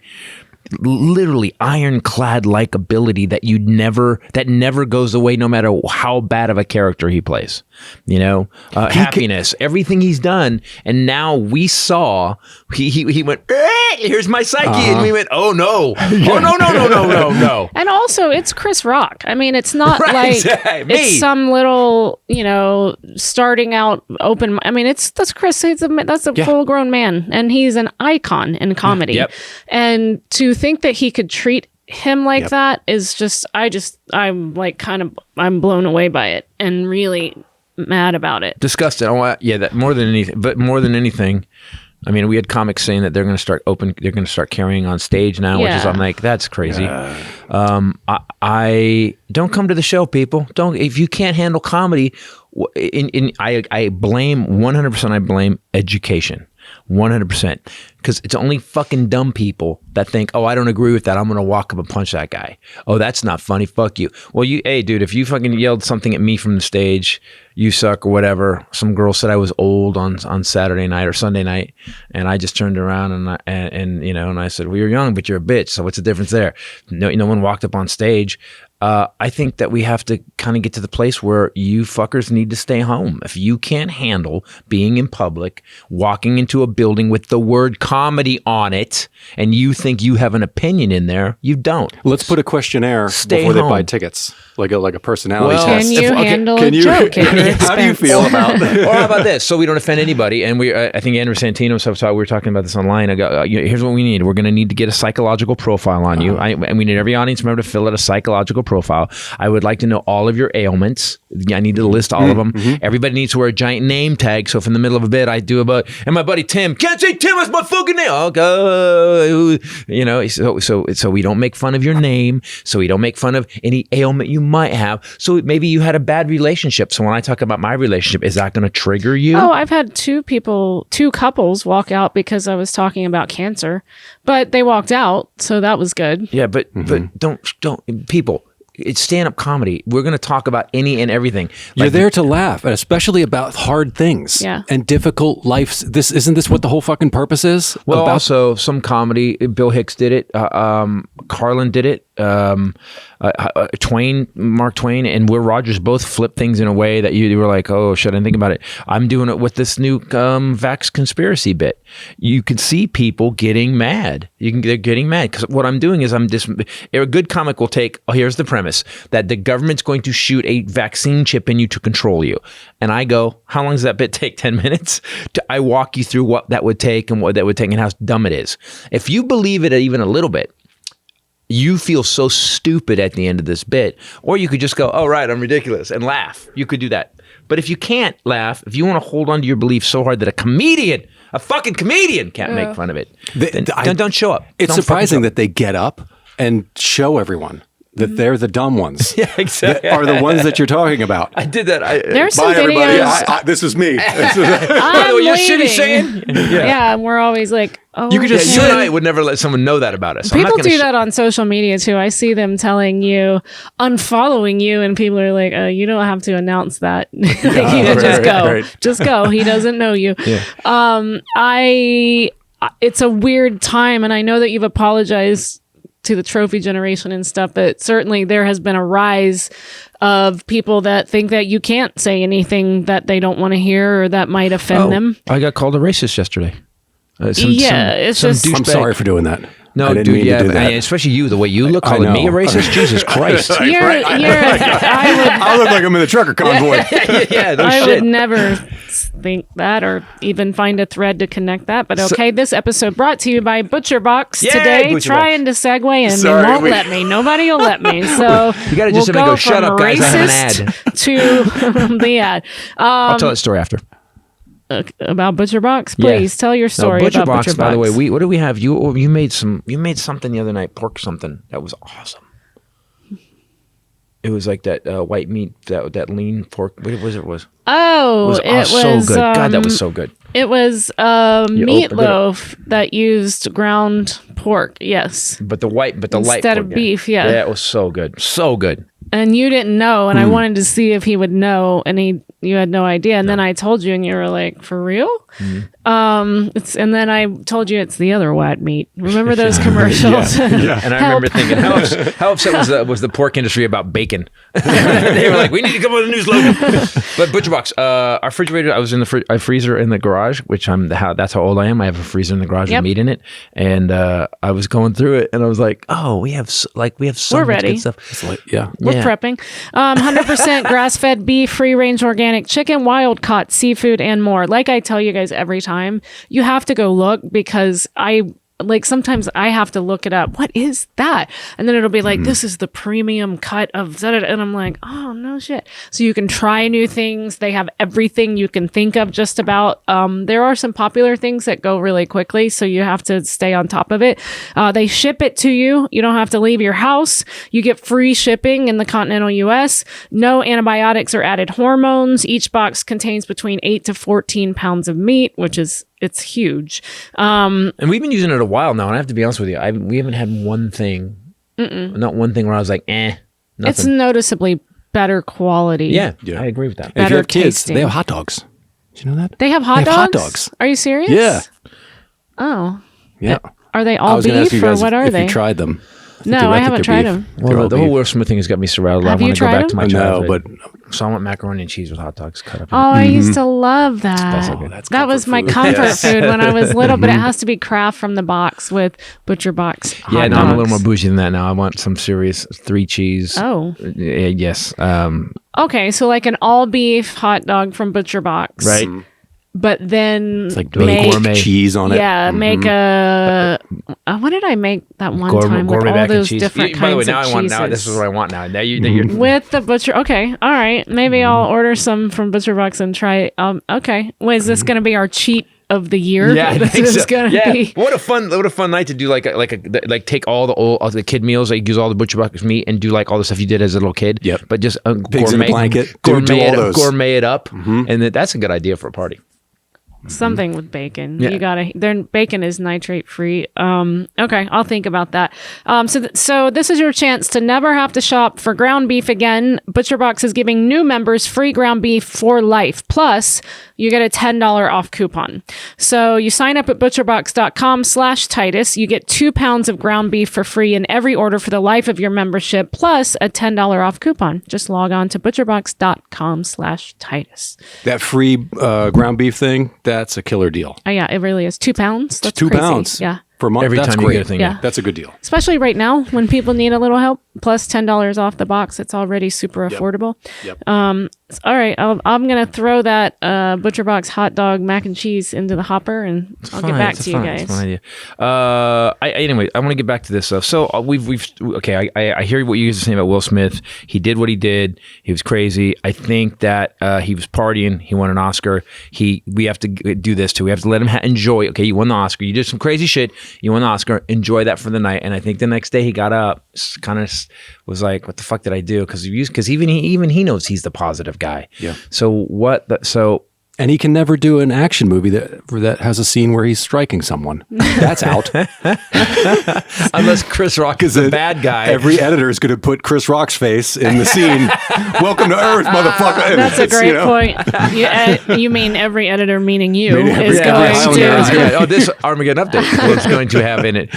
literally ironclad likability that never goes away, no matter how bad of a character he plays. Happiness, everything he's done, and now we saw he went, here's my psyche, and we went, oh no, no. And also, it's Chris Rock. I mean, it's not Right, like exactly. Me. it's some little, starting out open. I mean, that's Chris. That's a full-grown man, and he's an icon in comedy. Yep. And to think that he could treat him like that is just, I'm like I'm blown away by it and really mad about it. Disgusted. That more than anything. I mean, we had comics saying that they're going to start carrying on stage now, which is, I'm like, that's crazy. I don't come to the show, people. Don't, if you can't handle comedy, I blame 100%. I blame education. 100%, because it's only fucking dumb people that think, oh, I don't agree with that, I'm gonna walk up and punch that guy. Oh, that's not funny, fuck you. Well, hey dude, if you fucking yelled something at me from the stage, you suck or whatever. Some girl said I was old on Saturday night or Sunday night, and I just turned around and I said, well, you're young but you're a bitch, so what's the difference there? No one walked up on stage. I think that we have to kind of get to the place where you fuckers need to stay home. If you can't handle being in public, walking into a building with the word comedy on it, and you think you have an opinion in there, you don't. Let's put a questionnaire Stay before they home. buy tickets, like a personality Well, test. Can you handle Can a you- joke at your How do you expense? feel about Or how about this? So we don't offend anybody. And I think Andrew Santino, we were talking about this online. I go, here's what we need. We're going to need to get a psychological profile on you. And we need every audience member to fill out a psychological profile. I would like to know all of your ailments. I need to list all of them. Everybody needs to wear a giant name tag. So if in the middle of a bit I do and my buddy Tim, can't say Tim, that's my fucking name. Okay. So we don't make fun of your name. So we don't make fun of any ailment you might have. So maybe you had a bad relationship. So when I talk about my relationship, is that going to trigger you? Oh, I've had two couples walk out because I was talking about cancer, but they walked out, so that was good. Yeah, but don't people. It's stand-up comedy. We're going to talk about any and everything. You're there to laugh, and especially about hard things and difficult lives. Isn't this what the whole fucking purpose is? Well, also some comedy. Bill Hicks did it. Carlin did it. Mark Twain, and Will Rogers both flip things in a way that you were like, oh shit, I didn't think about it. I'm doing it with this new Vax conspiracy bit. You can see people getting mad. They're getting mad because what I'm doing is a good comic will take, here's the premise, that the government's going to shoot a vaccine chip in you to control you. And I go, how long does that bit take? 10 minutes? I walk you through what that would take and what that would take and how dumb it is. If you believe it even a little bit, you feel so stupid at the end of this bit, or you could just go, oh, right, I'm ridiculous, and laugh. You could do that. But if you can't laugh, if you want to hold on to your belief so hard that a fucking comedian can't make fun of it, then don't show up. It's surprising that they get up and show everyone that they're the dumb ones. Yeah, exactly. That are the ones that you're talking about. I did that. There's some videos. This is me. You're shitty saying? Yeah, and we're always like, oh. You could just, you and I would never let someone know that about us. People do that on social media too. I see them telling you, unfollowing you, and people are like, you don't have to announce that. Just go. Right. Just go. He doesn't know you. Yeah. It's a weird time, and I know that you've apologized to the trophy generation and stuff, but certainly there has been a rise of people that think that you can't say anything that they don't want to hear or that might offend them. I got called a racist yesterday. I'm sorry for doing that. No, dude, especially you, the way you look, calling me a racist. Jesus Christ. I look like I'm in the trucker convoy. I would never think that or even find a thread to connect that. But okay, this episode brought to you by ButcherBox today. Trying to segue and they won't let me. Nobody will let me. So you got to just go shut up, guys. I have an ad. To the ad. I'll tell that story after. About ButcherBox, please tell your story about ButcherBox. By the way, what do we have? You made something the other night, pork something that was awesome. It was like that white meat, that lean pork. What was it? Oh, it was so good. God, that was so good. It was meatloaf that used ground pork. Yes, but the light instead of beef. Yeah, it was so good, so good. And you didn't know, and I wanted to see if he would know, and you had no idea. And then I told you, and you were like, "For real?" And then I told you it's the other white meat. Remember those commercials? Yeah. And I remember thinking, how upset was the pork industry about bacon? They were like, "We need to come up with a new slogan." But ButcherBox, our refrigerator. I was in the freezer in the garage, which that's how old I am. I have a freezer in the garage with meat in it, and I was going through it, and I was like, "Oh, we have so much good stuff." We're prepping. 100% grass-fed beef, free-range organic chicken, wild-caught seafood, and more. Like I tell you guys every time, you have to go look because sometimes I have to look it up. What is that? And then it'll be like, this is the premium cut of that. And I'm like, oh, no shit. So you can try new things. They have everything you can think of just about. There are some popular things that go really quickly, so you have to stay on top of it. They ship it to you. You don't have to leave your house. You get free shipping in the continental U.S. No antibiotics or added hormones. Each box contains between 8 to 14 pounds of meat, it's huge. And we've been using it a while now, and I have to be honest with you, we haven't had one thing, not one thing where I was like, nothing. It's noticeably better quality. Yeah, I agree with that. If you have kids, they have hot dogs. Did you know that? They have hot dogs? Are you serious? Yeah. Oh. Yeah. Are they all beef, or what are they? If you tried them. No, I haven't tried them. Well, the whole Will Smith thing has got me surrounded. Have I want to go back to my childhood. No, but so I want macaroni and cheese with hot dogs cut up. Oh, I used to love that. That was my comfort food when I was little, but it has to be Kraft from the box with ButcherBox hot dogs. No, I'm a little more bougie than that now. I want some serious 3 cheese. Oh. Yes. Okay, so like an all beef hot dog from ButcherBox. Right. But then it's like gourmet cheese on it. Yeah, make a. What did I make that one time with all those different kinds of cheeses? By the way, now this is what I want now. Now you're with the butcher. Okay, all right. Maybe I'll order some from ButcherBox and try. Okay, is this going to be our cheat of the year? Yeah, I think so. Be... What a fun night to do like take all the kid meals, like use all the ButcherBox meat and do like all the stuff you did as a little kid. Yep. But just pigs in a blanket, gourmet it up, and that's a good idea for a party. Something with bacon. Yeah. You gotta. Their bacon is nitrate free. Okay, I'll think about that. So this is your chance to never have to shop for ground beef again. ButcherBox is giving new members free ground beef for life. Plus, you get a $10 off coupon. So you sign up at butcherbox.com/Titus. You get 2 pounds of ground beef for free in every order for the life of your membership, plus a $10 off coupon. Just log on to butcherbox.com/Titus. That free ground beef thing, that's a killer deal. Oh yeah, it really is. 2 pounds. That's 2 crazy. pounds. Yeah. For a month. Every That's time great. you get a thing. Yeah. That's a good deal. Especially right now when people need a little help, plus $10 off the box. It's already super affordable. Yep. All right, I'm going to throw that ButcherBox hot dog mac and cheese into the hopper, and I'll get back to you guys. It's a fine idea. Anyway, I want to get back to this stuff. So I hear what you guys are saying about Will Smith. He did what he did. He was crazy. I think that he was partying. He won an Oscar. We have to do this too. We have to let him enjoy. Okay, you won the Oscar. You did some crazy shit. You won the Oscar. Enjoy that for the night. And I think the next day he got up, kind of was like, "What the fuck did I do?" Because even he knows he's the positive guy. Yeah. So And he can never do an action movie that has a scene where he's striking someone. That's out. unless Chris Rock is the bad guy, Every editor is going to put Chris Rock's face in the scene. Welcome to Earth, motherfucker. That's a great point. You mean every editor, meaning you, is going to. this Armageddon update was going to have in it.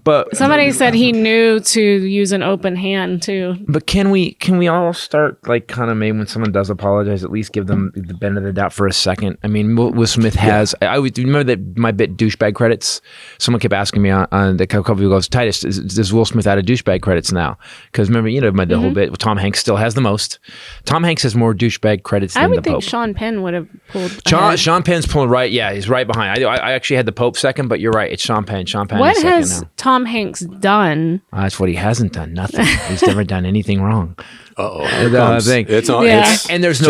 But Somebody said he knew to use an open hand too. But can we all start like kind of maybe when someone does apologize, at least give them the benefit of the doubt for a second? I mean, Will Smith has. I would remember that my bit douchebag credits. Someone kept asking me on the couple of people goes, Titus, does Will Smith out of douchebag credits now? Because remember, the whole bit. Tom Hanks still has the most. Tom Hanks has more douchebag credits than the Pope. I would think Sean Penn would have pulled. Sean Penn's pulling right. Yeah, he's right behind. I actually had the Pope second, but you're right. It's Sean Penn. Sean Penn. What is second has now. Tom Hanks done? That's what he hasn't done. Nothing. He's never done anything wrong. Thing. It's on. Yeah. And there's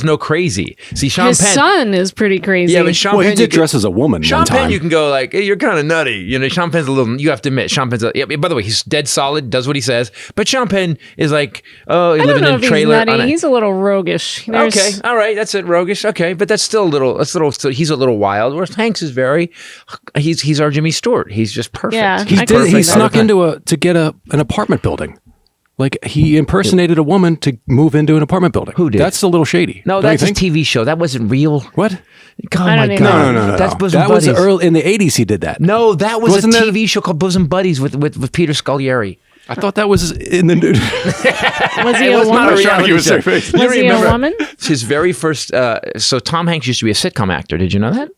no crazy. See, Sean His Penn. son is pretty crazy. Yeah, but Sean Well, Penn. he did dress as a woman Sean one time. Penn, you can go like, hey, you're kind of nutty. Sean Penn's a little. You have to admit, Sean Penn's. By the way, he's dead solid. Does what he says. But Sean Penn is like, he's living in a trailer. He's nutty. He's a little roguish. Okay, all right, that's it, roguish. Okay, but that's still a little. He's a little wild. Whereas Hanks is very. He's our Jimmy Stewart. He's just perfect. Yeah, He snuck to get an apartment building. Like he impersonated a woman to move into an apartment building. Who did? That's a little shady. No, that's his TV show. That wasn't real. What? Oh I my don't God. even know. No. That's Bosom That Buddies. was early in the 80s. He did that. No, that was Wasn't a that- TV show called Bosom Buddies with Peter Scolari. I thought that was in the news. Was he It a was not woman? a reality Was show. he Was he a woman? His very first. So Tom Hanks used to be a sitcom actor. Did you know that?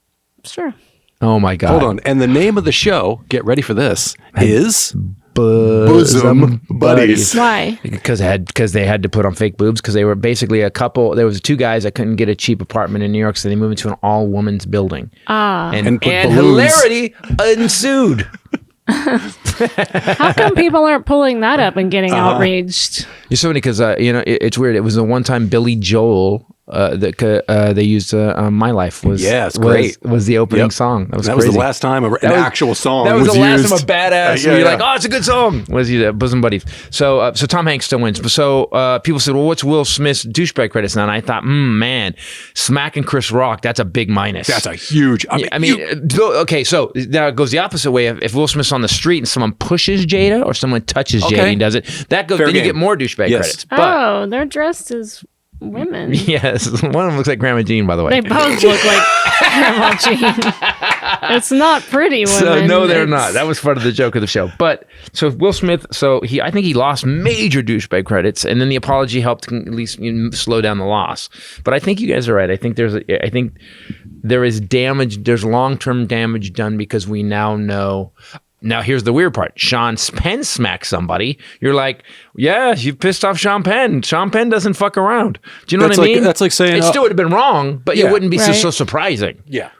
Sure. Oh my God! Hold on. And the name of the show, get ready for this, is Bosom Buddies. Why? Because they had to put on fake boobs because they were basically a couple. There was 2 guys that couldn't get a cheap apartment in New York, so they moved into an all-women's building. And put and balloons. hilarity ensued. How come people aren't pulling that up and getting outraged? You're so funny because it's weird. It was the one time Billy Joel that they used "My Life" was great. was the opening song. That was that crazy. was the last time an actual song That was the used. last time a badass. Yeah, You're yeah. like, oh, it's a good song. Was he Bosom Buddies? So Tom Hanks still wins. So people said, well, what's Will Smith's douchebag credits now? And I thought, man, smacking Chris Rock, that's a big minus. That's a huge. Okay, so now it goes the opposite way. If Will Smith's on the street and someone pushes Jada or someone touches Jada and does it, that goes. Fair then game. you get more douchebag Yes. credits. But Oh, they're dressed as women. yes, one of them looks like Grandma Jean, by the way. They both look like Grandma Jean. It's not pretty women. So no, they're It's- not. That was part of the joke of the show. But so Will Smith, I think he lost major douchebag credits, and then the apology helped at least slow down the loss. But I think you guys are right. I think there is damage. There's long-term damage done because we now know. Now, here's the weird part. Sean Penn smacks somebody. You're like, yeah, you pissed off Sean Penn. Sean Penn doesn't fuck around. Do you know what I mean? That's like saying it still would have been wrong, but it wouldn't be so surprising. Yeah.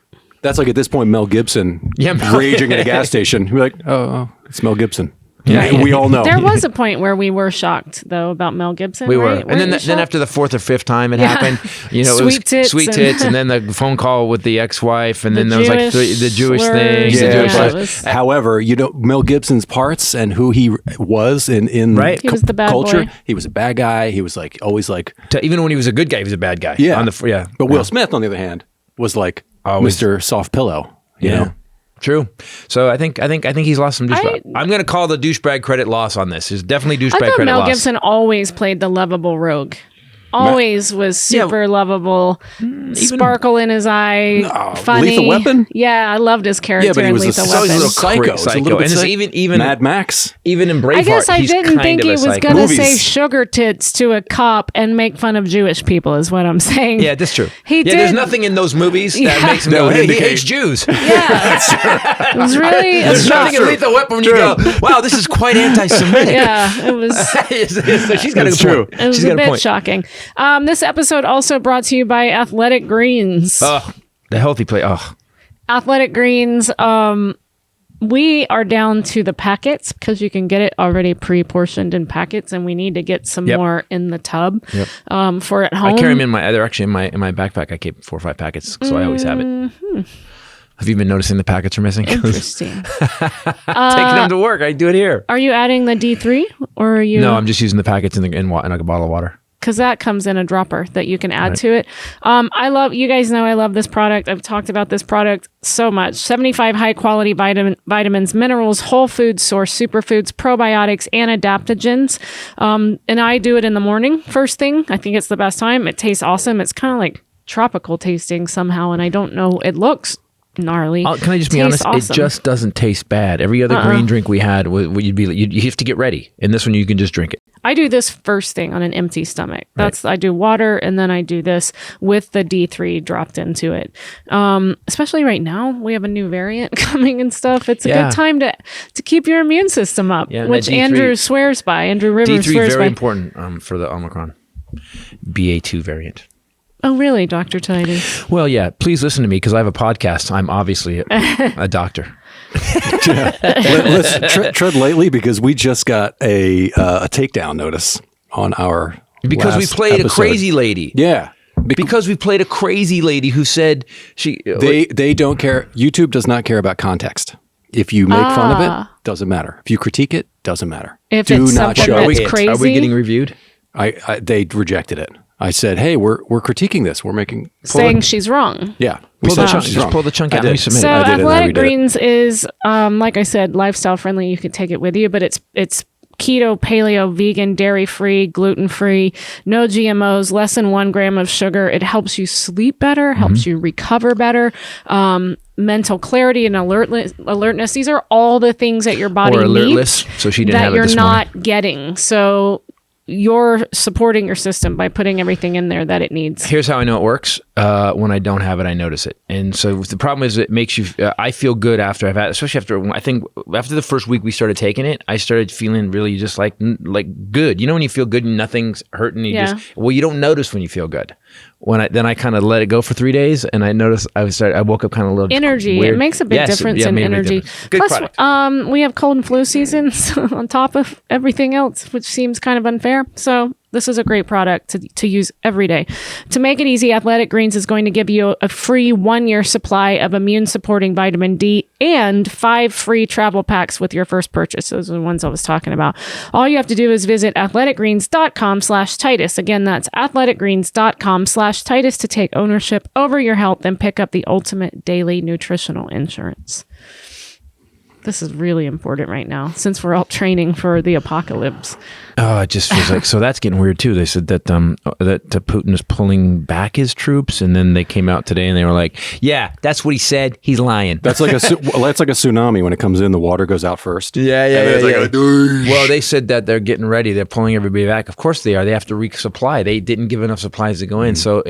That's like at this point, Mel Gibson Mel- raging at a gas station. You're like, oh, it's Mel Gibson. Yeah. We all know. There was a point where we were shocked, though, about Mel Gibson. We were, right? and then Weren't you then shocked? after the 4th or 5th time it happened, it Sweet was tits sweet and- tits, and then the phone call with the ex-wife, and then there was like the Jewish slurs. things. the Yeah, Jewish it slurs. was- However, Mel Gibson's parts and who he was in Right. He was the bad culture, boy. he was a bad guy. He was like always like, Even when he was a good guy, he was a bad guy. yeah. Yeah. But Will Smith, on the other hand, was like Always. Mr. Soft Pillow. You know? True. So I think he's lost some douchebag. I'm going to call the douchebag credit loss on this. It's definitely douchebag credit loss. Mel Gibson always played the lovable rogue. Always was super lovable, sparkle in his eye, funny. Lethal Weapon? Yeah, I loved his character. Yeah, but he in was Lethal a Weapon. psycho. It's a little bit and even Mad Max. Even in Braveheart, I guess I didn't think he was going to say Movies. sugar tits to a cop and make fun of Jewish people. Is what I'm saying. Yeah, that's true. He did. There's nothing in those movies that Yeah. makes him go, hey, he hates Jews. Yeah, it was really. There's nothing in Lethal Weapon when you go, wow, this is quite anti-Semitic. Yeah, it was. So she's got a good point. It was She's a got a bit point. shocking. This episode also brought to you by Athletic Greens. Oh, the healthy play. Oh, Athletic Greens. We are down to the packets because you can get it already pre-portioned in packets, and we need to get some more in the tub for at home. I carry them they're actually in my backpack. I keep 4 or 5 packets, so I always have it. Have you been noticing the packets are missing? Interesting. Taking them to work. I do it here. Are you adding the D3 or are you? No, I'm just using the packets in like a bottle of water. Because that comes in a dropper that you can add to it. You guys know I love this product. I've talked about this product so much. 75 high quality vitamins, minerals, whole food source, superfoods, probiotics, and adaptogens. And I do it in the morning, first thing. I think it's the best time. It tastes awesome. It's kind of like tropical tasting somehow. And I don't know, it looks gnarly. Can I just be honest? Awesome. It just doesn't taste bad. Every other green drink we had, you have to get ready. And this one, you can just drink it. I do this first thing on an empty stomach. I do water and then I do this with the D3 dropped into it. Especially right now, we have a new variant coming and stuff. It's a good time to keep your immune system up, which Andrew swears by. Andrew Rivers D3 swears very by. important for the Omicron BA2 variant. Oh, really, Dr. Titus? Well, yeah. Please listen to me because I have a podcast. I'm obviously a doctor. Let's tread lightly because we just got a takedown notice on our Because we last played episode. a crazy lady. Yeah. Because we played a crazy lady who said They don't care. YouTube does not care about context. If you make fun of it, doesn't matter. If you critique it, doesn't matter. If Do it's not something show that's it. crazy. Are we getting reviewed? They rejected it. I said, "Hey, we're critiquing this. We're making saying she's wrong. yeah." Pull the chunk. she's Just wrong. pull the chunk I out. did. Let me submit So it. I did, and I Athletic redid it. Greens is, like I said, lifestyle friendly. You can take it with you, but it's keto, paleo, vegan, dairy-free, gluten-free, no GMOs, less than 1 gram of sugar. It helps you sleep better, helps you recover better, mental clarity and alertness. These are all the things that your body Or needs alertless, so she didn't that have it you're this morning. not getting. So you're supporting your system by putting everything in there that it needs. Here's how I know it works. When I don't have it, I notice it. And so the problem is it makes you, I feel good after I've had, especially after the first week we started taking it, I started feeling really just like good. You know, when you feel good and nothing's hurting, you don't notice when you feel good. Then I kind of let it go for 3 days and I noticed I woke up kind of a little Energy. weird. It makes a big difference in made a big energy. difference. Good Plus, product. we have cold and flu seasons on top of everything else, which seems kind of unfair. So this is a great product to use every day. To make it easy, Athletic Greens is going to give you a free 1-year supply of immune-supporting vitamin D and 5 free travel packs with your first purchase. Those are the ones I was talking about. All you have to do is visit athleticgreens.com/Titus. Again, that's athleticgreens.com/Titus to take ownership over your health and pick up the ultimate daily nutritional insurance. This is really important right now since we're all training for the apocalypse. Oh, it just feels like, so that's getting weird too. They said that Putin is pulling back his troops, and then they came out today and they were like, "Yeah, that's what he said. He's lying." That's like a tsunami. When it comes in, the water goes out first. Yeah. Like Well, they said that they're getting ready. They're pulling everybody back. Of course they are. They have to resupply. They didn't give enough supplies to go in. So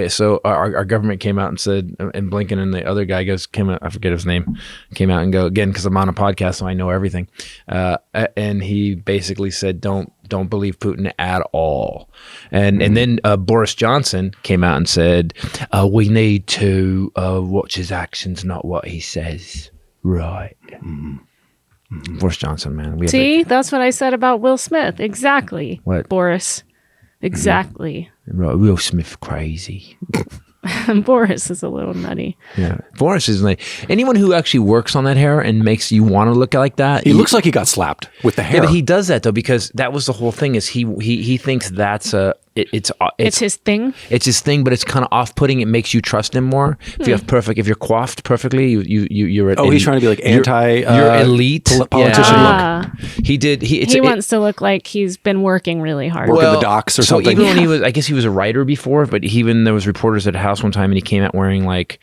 our government came out and said, and Blinken and the other guy came out. I forget his name. Came out and go again because I'm on a podcast, so I know everything. And he basically said, "Don't believe Putin at all." And then Boris Johnson came out and said, "We need to watch his actions, not what he says." Right. Boris Johnson, man. See, that's what I said about Will Smith. Exactly. What? Boris. Exactly. Right, Will Smith crazy. Boris is a little nutty. Yeah, Boris is like anyone who actually works on that hair and makes you want to look like that. He looks like he got slapped with the hair. Yeah, but he does that though because that was the whole thing. Is he thinks that's it's his thing. It's his thing, but it's kind of off-putting. It makes you trust him more. If you have if you're coiffed perfectly, you're. He's trying to be like you're elite politician look. He wants to look like he's been working really hard. Working the docks or something. Even when he was, I guess he was a writer before, but there was reporters at a house one time, and he came out wearing like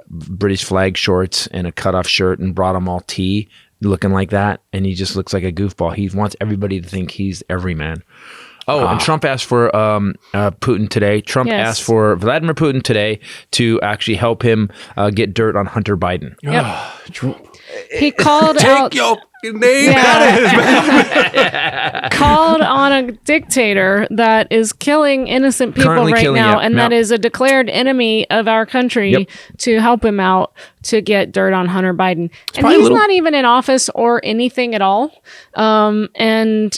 British flag shorts and a cutoff shirt, and brought him all tea, looking like that, and he just looks like a goofball. He wants everybody to think he's everyman. And Trump asked for Putin today. Trump asked for Vladimir Putin today to actually help him get dirt on Hunter Biden. Yep. He called out. Your name called on a dictator that is killing innocent people right now, and that is a declared enemy of our country, to help him out to get dirt on Hunter Biden. And he's not even in office or anything at all. And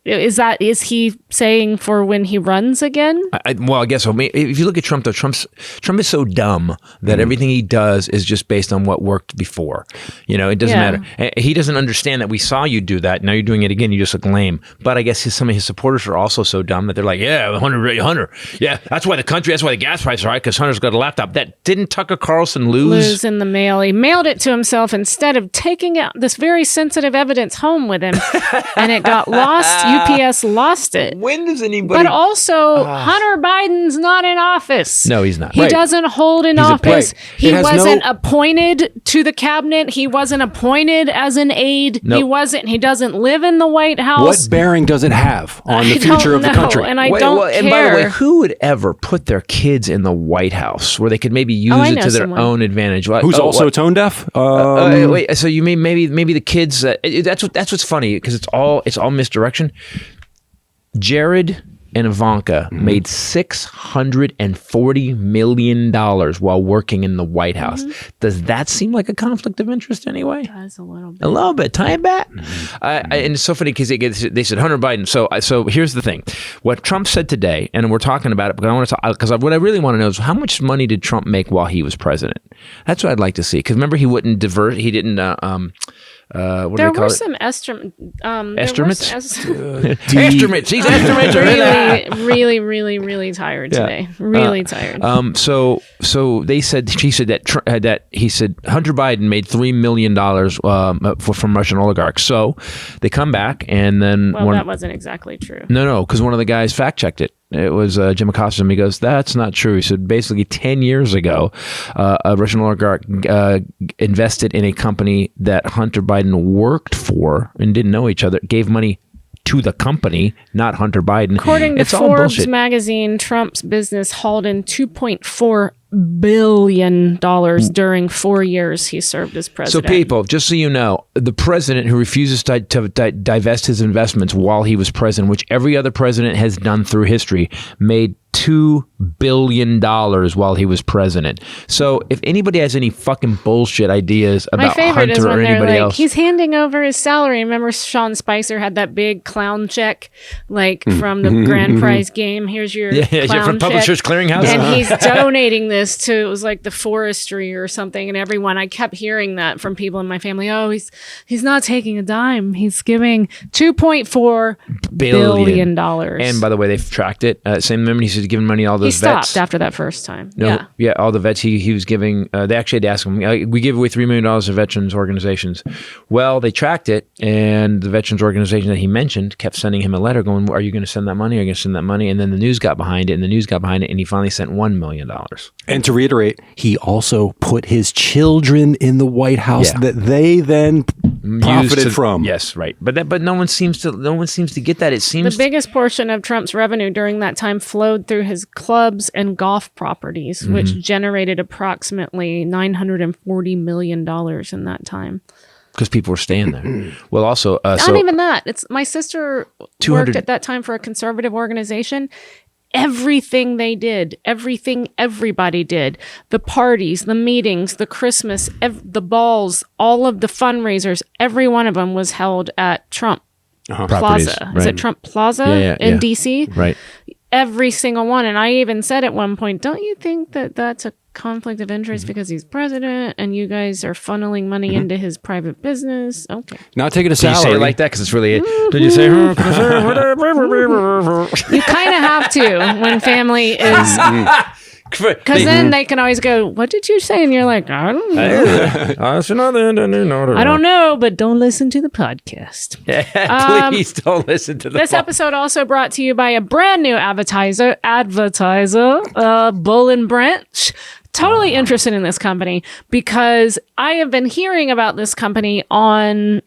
is he saying for when he runs again? I guess so. If you look at Trump, though, Trump is so dumb that everything he does is just based on what worked before. It doesn't matter. He doesn't understand that we saw you do that. Now you're doing it again. You just look lame. But I guess some of his supporters are also so dumb that they're like, Hunter. Yeah, that's why the gas prices are high, because Hunter's got a laptop. That didn't Tucker Carlson lose in the mail. He mailed it to himself instead of taking out this very sensitive evidence home with him, and it got lost. UPS lost it. When does anybody? But also, Hunter Biden's not in office. No, he's not. He doesn't hold an office. He wasn't appointed to the cabinet. He wasn't appointed as an aide. Nope. He doesn't live in the White House. What bearing does it have on the future of the country? And I don't care. And by the way, who would ever put their kids in the White House where they could maybe use it to their own advantage? Who's also tone deaf? Wait, so you mean maybe the kids? That's what's funny, because it's all misdirection. Jared and Ivanka made $640 million while working in the White House. Does that seem like a conflict of interest anyway? It does a little bit. A little bit. Tie it back. And it's so funny because they said Hunter Biden. So here's the thing. What Trump said today, and we're talking about it, but I want to talk, because what I really want to know is how much money did Trump make while he was president? That's what I'd like to see. Because remember, he wouldn't divert. He didn't. What there do they call were it? some estimates. Estimates. He's estimates are really tired today. Really tired. So they said, she said that he said Hunter Biden made $3 million from Russian oligarchs. So they come back, and then that wasn't exactly true. No, because one of the guys fact checked it. It was Jim Acosta. He goes, that's not true. He said, basically 10 years ago, a Russian oligarch invested in a company that Hunter Biden worked for and didn't know each other, gave money to the company, not Hunter Biden. According to Forbes magazine, Trump's business hauled in $2.4 billion during 4 years he served as president. So people, just so you know, the president who refuses to divest his investments while he was president, which every other president has done through history, made $2 billion while he was president. So if anybody has any fucking bullshit ideas about Hunter or anybody else, he's handing over his salary. Remember, Sean Spicer had that big clown check, from the grand prize game. Here's your clown from Publishers check. Clearinghouse, and he's donating this to, it was like the forestry or something. And everyone, I kept hearing that from people in my family. Oh, he's not taking a dime. He's giving $2.4 billion. And by the way, they've tracked it. Same moment, he's giving money to all those vets. He stopped after that first time. All the vets he was giving. They actually had to ask him. We give away $3 million to veterans organizations. Well, they tracked it, and the veterans organization that he mentioned kept sending him a letter going, "Are you going to send that money? Are you going to send that money?" And then the news got behind it, and he finally sent $1 million. And to reiterate, he also put his children in the White House that they then profited from. Yes, right. But no one seems to get that. It seems the biggest portion of Trump's revenue during that time flowed through his clubs and golf properties, which generated approximately $940 million in that time. Because people were staying there. Well, also not even that. It's my sister worked at that time for a conservative organization. Everything they did, everything everybody did, the parties, the meetings, the Christmas, the balls, all of the fundraisers, every one of them was held at Trump Plaza. Right. Is it Trump Plaza in DC? Right. Every single one. And I even said at one point, don't you think that that's a conflict of interest because he's president and you guys are funneling money into his private business. Okay. Not taking a Did you salary. say it like that? Because it's really. Did you say? You kind of have to when family is. Because then they can always go, what did you say? And you're like, I don't know. I don't know, but don't listen to the podcast. Please don't listen to the This episode also brought to you by a brand new advertiser, Bull and Branch. Totally interested in this company because I have been hearing about this company on,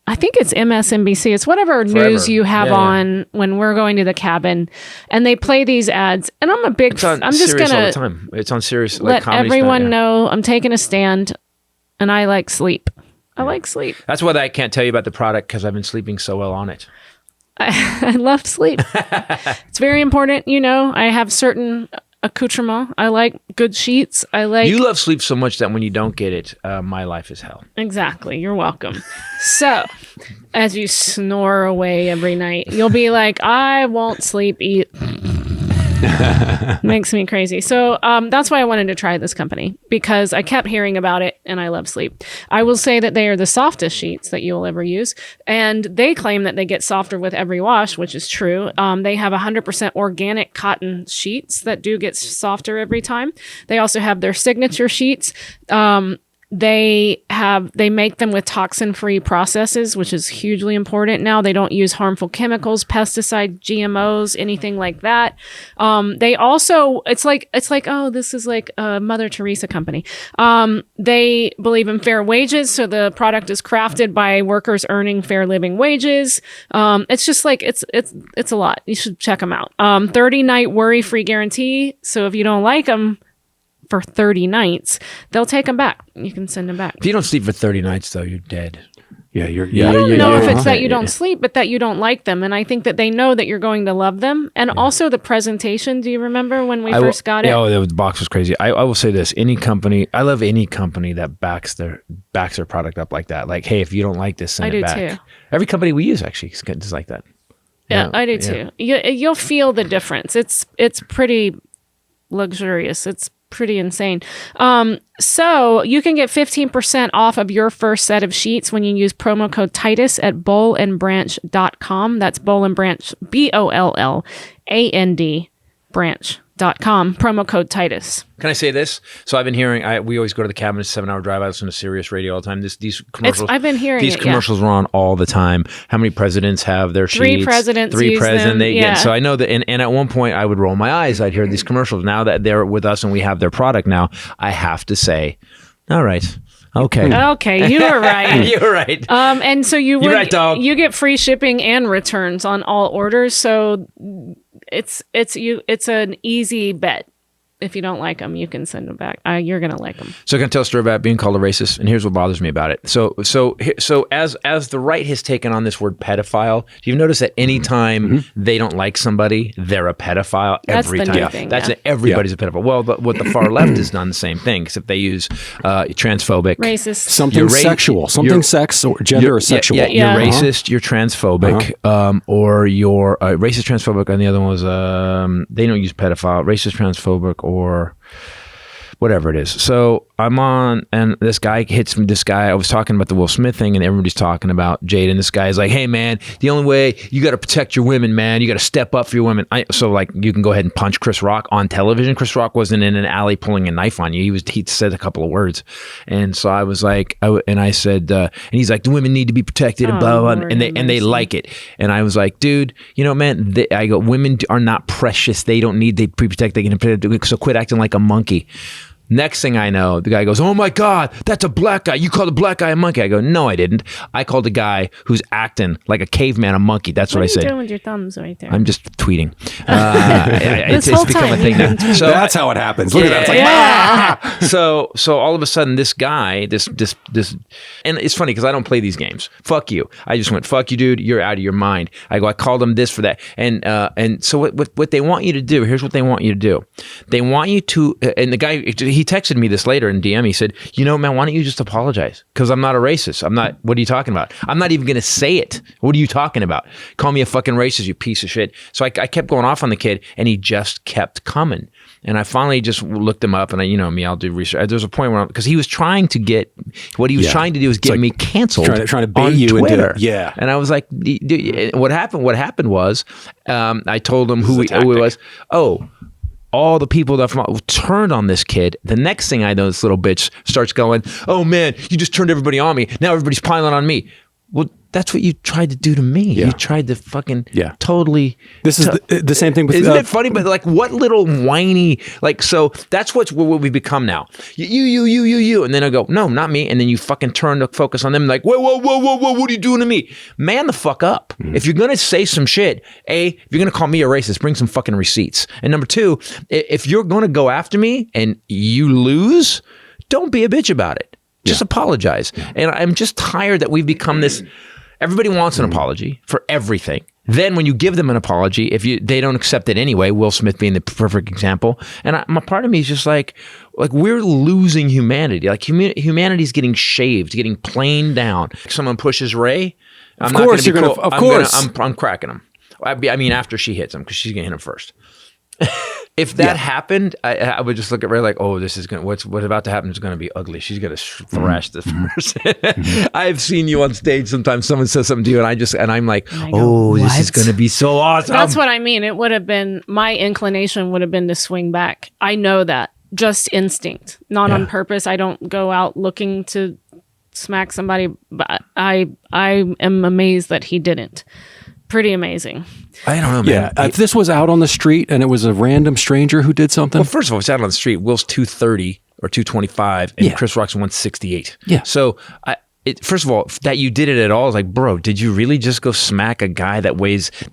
I think it's MSNBC. It's whatever news you have on when we're going to the cabin, and they play these ads. And I'm a big. I'm just Sirius all gonna the time. It's on Sirius. let Comedy everyone Style, know I'm taking a stand, and I like sleep. I like sleep. That's why I can't tell you about the product because I've been sleeping so well on it. I love sleep. It's very important. You know, I have certain accoutrement. I like good sheets. I like. You love sleep so much that when you don't get it, my life is hell. Exactly. You're welcome. So, as you snore away every night, you'll be like, I won't sleep, eat. Makes me crazy. So that's why I wanted to try this company because I kept hearing about it and I love sleep. I will say that they are the softest sheets that you'll ever use. And they claim that they get softer with every wash, which is true. They have 100% organic cotton sheets that do get softer every time. They also have their signature sheets. They make them with toxin-free processes, which is hugely important now. They don't use harmful chemicals, pesticides, GMOs, anything like that. They also, it's like, oh, this is like a Mother Teresa company. They believe in fair wages, so the product is crafted by workers earning fair living wages. It's just like it's a lot. You should check them out. 30-night worry-free guarantee. So if you don't like them for 30 nights, they'll take them back. You can send them back. If you don't sleep for 30 nights, though, you're dead. Yeah, you're. I don't know if it's that you don't sleep, but that you don't like them. And I think that they know that you're going to love them. And also the presentation. Do you remember when we first got it? Oh, the box was crazy. I will say this: I love any company that backs their product up like that. Like, hey, if you don't like this, send it back. I do too. Every company we use actually is just like that. Yeah, I do too. You'll feel the difference. It's pretty luxurious. It's pretty insane. So you can get 15% off of your first set of sheets when you use promo code Titus at bollandbranch.com. That's Boll and Branch, BOLLAND branch.com. Promo code Titus. Can I say this? So I've been hearing. We always go to the cabin. It's a 7-hour drive. I listen to Sirius Radio all the time. These commercials. I've been hearing these commercials are on all the time. How many presidents have their sheets? Three presidents use them. They get. So I know that. And at one point, I would roll my eyes. I'd hear these commercials. Now that they're with us and we have their product now, I have to say, all right. Okay, you were right. You were right. And so you right, dog. You get free shipping and returns on all orders. So it's an easy bet. If you don't like them, you can send them back. You're gonna like them. So I can tell a story about being called a racist, and here's what bothers me about it. So as the right has taken on this word pedophile, you've noticed that any time they don't like somebody, they're a pedophile. Every time. New thing, everybody's a pedophile. Well, but what the far left has done the same thing, except they use transphobic, racist, something sexual, something sex or gender or sexual. You're racist, you're transphobic, or you're racist, transphobic, and the other one was they don't use pedophile, racist, transphobic, or whatever it is. So I'm on, and this guy hits me. This guy, I was talking about the Will Smith thing, and everybody's talking about Jade, and this guy is like, hey, man, the only way, you got to protect your women, man. You got to step up for your women. So, like, you can go ahead and punch Chris Rock on television. Chris Rock wasn't in an alley pulling a knife on you. He said a couple of words. And so I was like, I said, and he's like, the women need to be protected, and blah, blah, blah, and they like it. And I was like, dude, you know, man, I go, women are not precious. They don't need, they pre-protect, they can protect, so quit acting like a monkey. Next thing I know, the guy goes, oh my God, that's a black guy. You called a black guy a monkey. I go, no, I didn't. I called a guy who's acting like a caveman a monkey. That's what I said. What are you doing with your thumbs right there? I'm just tweeting. It's become a thing now. So that's how it happens. Look at that. It's like, So all of a sudden, this guy, this, and it's funny because I don't play these games. Fuck you. I just went, fuck you, dude. You're out of your mind. I go, I called him this for that. And so what they want you to do, here's what they want you to do. They want you to, and the guy, he he texted me this later in DM. He said, man, why don't you just apologize? Because I'm not a racist. What are you talking about? I'm not even going to say it. What are you talking about? Call me a fucking racist, you piece of shit. So I kept going off on the kid, and he just kept coming. And I finally just looked him up, and I'll do research. There's a point where, because he was trying to get, what he was trying to do is get me canceled. Trying to bait you Twitter. into it. Yeah. And I was like, what happened was, I told him who he was. Oh, all the people that turned on this kid. The next thing I know, this little bitch starts going, oh man, you just turned everybody on me. Now everybody's piling on me. Well, that's what you tried to do to me. Yeah. You tried to fucking totally. This is the same thing with. Isn't it funny? But like, what little whiny, so that's what we become now. You. And then I go, no, not me. And then you fucking turn the focus on them like, whoa, what are you doing to me? Man the fuck up. If you're going to say some shit, if you're going to call me a racist, bring some fucking receipts. And number two, if you're going to go after me and you lose, don't be a bitch about it. Just apologize. And I'm just tired that we've become this. Everybody wants an apology for everything. Then when you give them an apology, they don't accept it anyway, Will Smith being the perfect example. And my part of me is just like we're losing humanity. Like humanity's getting shaved, getting planed down. If someone pushes Ray, I'm cracking him. I mean, after she hits him, because she's gonna hit him first. If that happened, I would just look at Ray like, oh, this is what's about to happen is going to be ugly. She's going to thrash this person. I've seen you on stage. Sometimes someone says something to you, and I'm like, this is going to be so awesome. That's what I mean. It would have been, my inclination would have been to swing back. I know that. Just instinct, not on purpose. I don't go out looking to smack somebody, but I am amazed that he didn't. Pretty amazing. I don't know, man. Yeah, if this was out on the street and it was a random stranger who did something. Well, first of all, it's out on the street. Will's 230 or 225, and Chris Rock's 168. Yeah. So, first of all, that you did it at all is like, bro, did you really just go smack a guy that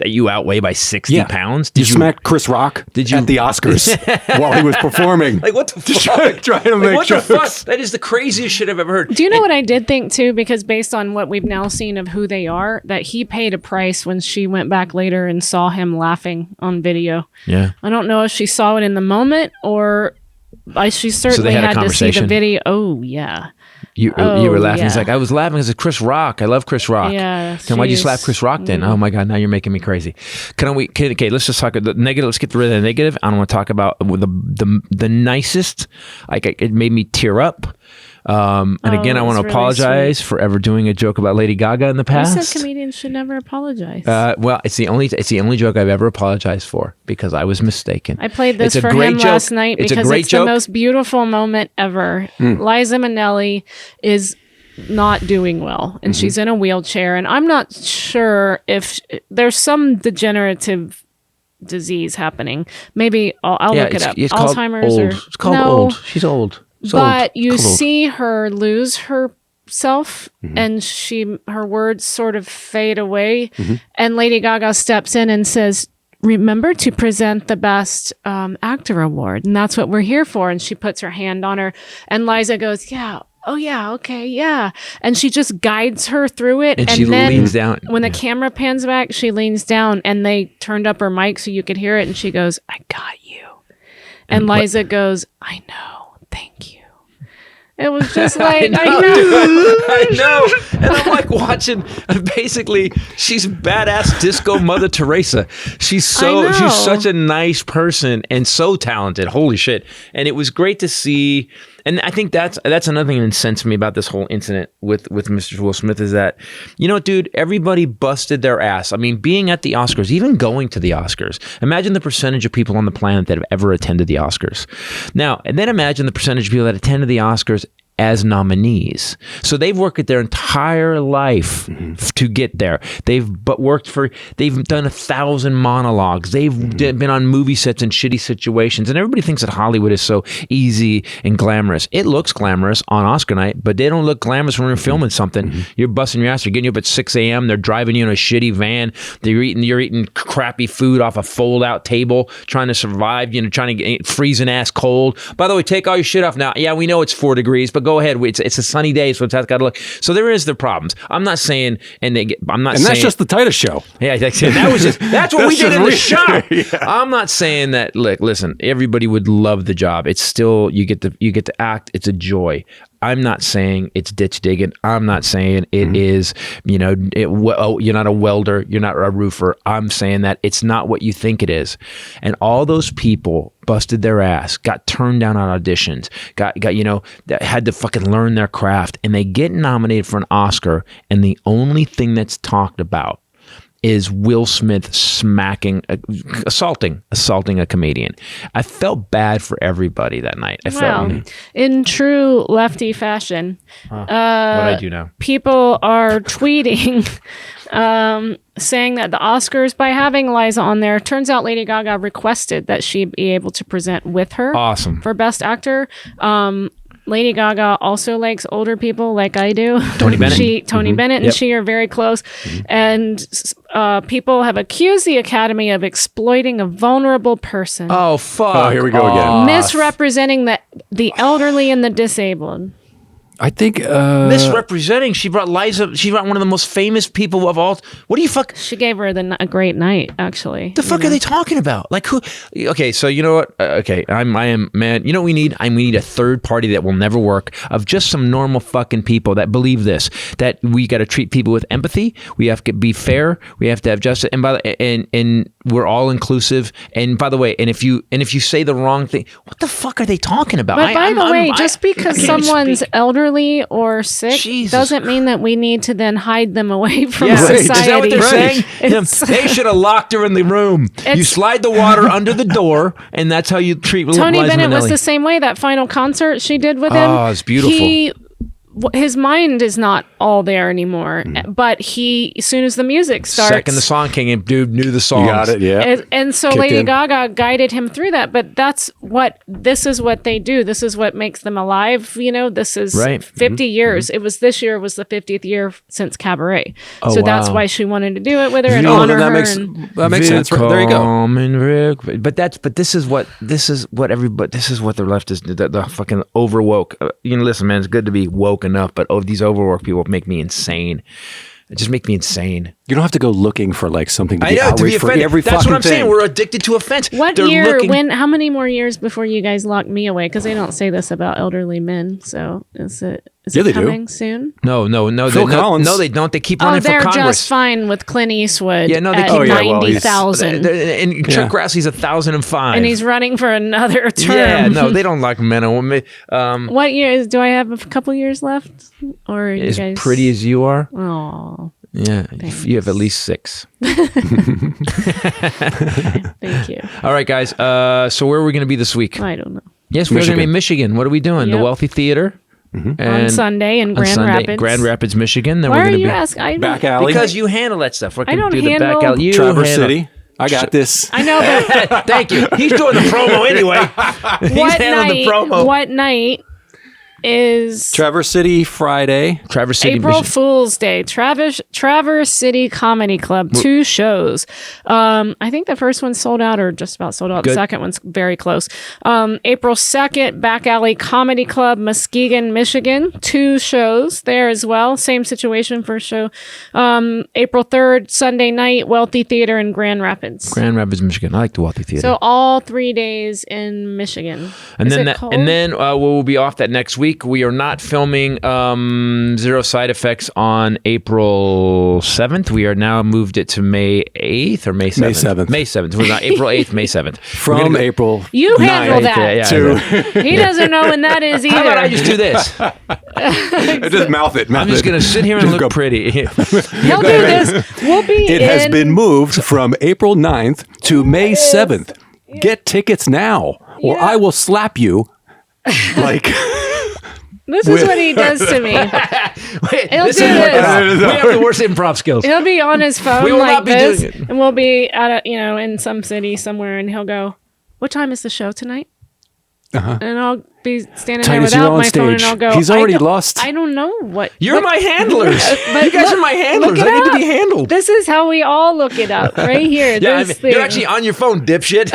you outweigh by 60 pounds? Did you smack Chris Rock at the Oscars while he was performing? Like, what the fuck? Trying to make jokes. The fuck? That is the craziest shit I've ever heard. Do you know what I did think too? Because based on what we've now seen of who they are, that he paid a price when she went back later and saw him laughing on video. Yeah. I don't know if she saw it in the moment or she certainly had to see the video. Oh, yeah. You were laughing. He's like, I was laughing because of Chris Rock. I love Chris Rock. Yeah. Why'd you slap Chris Rock then? Oh my God, now you're making me crazy. Okay, let's just talk the negative. Let's get rid of the negative. I don't want to talk about the nicest. Like, it made me tear up. And again, I want to apologize for ever doing a joke about Lady Gaga in the past. I said comedians should never apologize. Well, it's the only joke I've ever apologized for because I was mistaken. I played this for him last night because it's the most beautiful moment ever. Liza Minnelli is not doing well, and she's in a wheelchair, and I'm not sure if there's some degenerative disease happening. Maybe I'll look it up. It's Alzheimer's called old. It's called old. She's old. But you see her lose herself and her words sort of fade away. And Lady Gaga steps in and says, remember to present the best actor award. And that's what we're here for. And she puts her hand on her and Liza goes, yeah. Oh yeah. Okay. Yeah. And she just guides her through it. And she then leans down. When the camera pans back, she leans down and they turned up her mic so you could hear it. And she goes, I got you. And Liza goes, I know. Thank you. It was just like, I know. And I'm like watching, basically, she's badass disco Mother Teresa. She's such a nice person and so talented. Holy shit. And it was great to see. And I think that's another thing that incensed me about this whole incident with Mr. Will Smith is that, dude, everybody busted their ass. I mean, being at the Oscars, even going to the Oscars. Imagine the percentage of people on the planet that have ever attended the Oscars. Now, and then imagine the percentage of people that attended the Oscars as nominees. So they've worked their entire life to get there. They've done 1,000 monologues. They've been on movie sets in shitty situations. And everybody thinks that Hollywood is so easy and glamorous. It looks glamorous on Oscar night, but they don't look glamorous when you're filming something. You're busting your ass. They're getting you up at 6 a.m. They're driving you in a shitty van. You're eating crappy food off a fold-out table, trying to survive, trying to get freezing ass cold. By the way, take all your shit off now. Yeah, we know it's 4 degrees, but go go ahead. It's a sunny day, so it's got to look. So there is the problems. I'm not saying, and that's just the Titus show. Yeah, that's what we did in the show. Yeah. I'm not saying that. Look, listen, everybody would love the job. It's still you get to act. It's a joy. I'm not saying it's ditch digging. I'm not saying it is, you're not a welder, you're not a roofer. I'm saying that it's not what you think it is. And all those people busted their ass, got turned down on auditions, had to fucking learn their craft, and they get nominated for an Oscar, and the only thing that's talked about is Will Smith assaulting a comedian. I felt bad for everybody that night. In true lefty fashion, what I do now, people are tweeting saying that the Oscars, by having Liza on there, turns out Lady Gaga requested that she be able to present with her. Awesome. For Best Actor. Lady Gaga also likes older people like I do. Tony Bennett. Tony Bennett and she are very close. And people have accused the Academy of exploiting a vulnerable person. Oh, fuck. Oh, here we go again. Misrepresenting the elderly and the disabled. I think misrepresenting. She brought Liza. She brought one of the most famous people of all. What do you fuck? She gave her a great night. Actually, the fuck are they talking about? Like who? Okay, so you know what? Okay, I am man. You know what we need? We need a third party that will never work, of just some normal fucking people that believe this. That we got to treat people with empathy. We have to be fair. We have to have justice. And we're all inclusive. And by the way, and if you say the wrong thing, what the fuck are they talking about? But by the way, just because someone's elderly or sick doesn't mean that we need to then hide them away from society. Is that what they're saying? They should have locked her in the room. You slide the water under the door, and that's how you treat Tony Liza Bennett Minnelli. was the same way. That final concert she did with him. Oh, it's beautiful. His mind is not all there anymore, but as soon as the music starts, second the song came in, dude knew the song. You got it, yeah. And so Lady Gaga guided him through that. But this is what they do. This is what makes them alive. This is 50 years. It was this year was the 50th year since Cabaret. So that's why she wanted to do it with her and honor her. That makes sense. There you go. But this is what the left is. The fucking overwoke. Listen, man, it's good to be woke enough, but these overworked people make me insane. It just make me insane. You don't have to go looking for like something to be outraged for every fucking thing. That's what I'm saying. We're addicted to offense. How many more years before you guys lock me away? Because they don't say this about elderly men. So is it coming soon? No. Phil Collins. No, they don't. They keep running for Congress. They're just fine with Clint Eastwood. Yeah, no, they keep 90,000. And Chuck Grassley's 1,005. And he's running for another term. Yeah, no, they don't like men and women. What year do I have? A couple years left, or as you guys pretty as you are? Oh. Yeah, thanks. You have at least 6. Thank you. All right, guys. So where are we going to be this week? I don't know. Yes, we're going to be in Michigan. What are we doing? Yep. The Wealthy Theater. On Sunday in Grand Rapids, Michigan. Then Why we're going to are you be asking? Back alley. Because you handle that stuff. I don't handle the back alley. Traverse City. I got this. I know, but thank you. He's doing the promo anyway. He's handling the promo. What night is Traverse City Friday. Traverse City, April Fool's Day. Traverse City Comedy Club. 2 shows. I think the first one's sold out or just about sold out. Good. The second one's very close. April 2nd, Back Alley Comedy Club, Muskegon, Michigan. 2 shows there as well. Same situation, first show. April 3rd, Sunday night, Wealthy Theater in Grand Rapids. Grand Rapids, Michigan. I like the Wealthy Theater. So all 3 days in Michigan. And then we'll be off that next week. We are not filming Zero Side Effects on April 7th. We are now moved it to May 8th or May 7th. May 7th. We're not April 8th, May 7th. From April You 9th, handle that. He doesn't know when that is either. How about I just do this? Just mouth it. I'm just going to sit here and look pretty. He'll do this. We'll be It has been moved from April 9th to May 7th. Get tickets now or I will slap you like... This is what he does to me. He'll do this. We have the worst improv skills. He'll be on his phone we will like not be this, doing it. and we'll be at in some city somewhere, and he'll go, "What time is the show tonight?" And be standing Titus, there you're without on my phone, and stage. I'll go. He's already lost. I don't know what. You're my handlers. You guys are my handlers. I need to be handled. This is how we all look it up right here. Yeah, this you're actually on your phone, dipshit.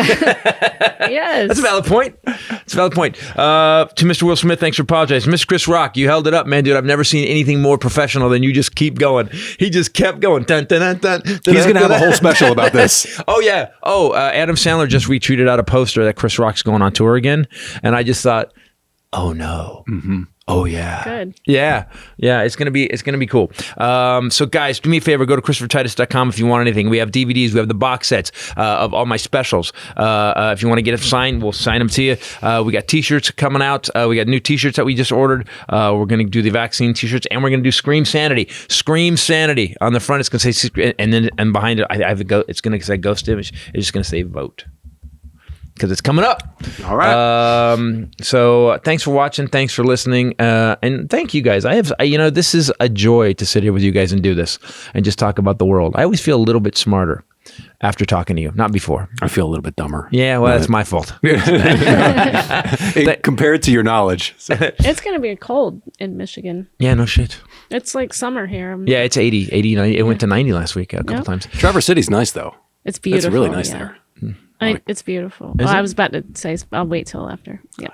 Yes. That's a valid point. It's a valid point. To Mr. Will Smith, thanks for apologizing. Mr. Chris Rock, you held it up, man, dude. I've never seen anything more professional than you just keep going. He just kept going. Dun, dun, dun, dun, dun, He's going to have a dun, whole dun. special about this. Oh, yeah. Adam Sandler just retweeted out a poster that Chris Rock's going on tour again. And I just thought, oh, no. Mm-hmm. Oh, yeah. Good. Yeah. It's gonna be cool. So guys, do me a favor, go to ChristopherTitus.com if you want anything. We have DVDs, we have the box sets of all my specials. If you want to get it signed, we'll sign them to you. We got t-shirts coming out. We got new t-shirts that we just ordered. We're gonna do the vaccine t-shirts, and we're gonna do Scream Sanity. Scream Sanity. On the front it's gonna say, and behind it it's gonna say ghost image. It's just gonna say vote. Because it's coming up. All right. So thanks for watching. Thanks for listening. And thank you guys. This is a joy to sit here with you guys and do this and just talk about the world. I always feel a little bit smarter after talking to you, not before. I feel a little bit dumber. Yeah, well, that's my fault. Compared to your knowledge. So. It's going to be cold in Michigan. Yeah, no shit. It's like summer here. Yeah, it's 80, 90. It went to 90 last week a couple times. Traverse City's nice, though. It's beautiful. It's really nice yeah. there. It's beautiful. I was about to say, I'll wait till after. Yeah.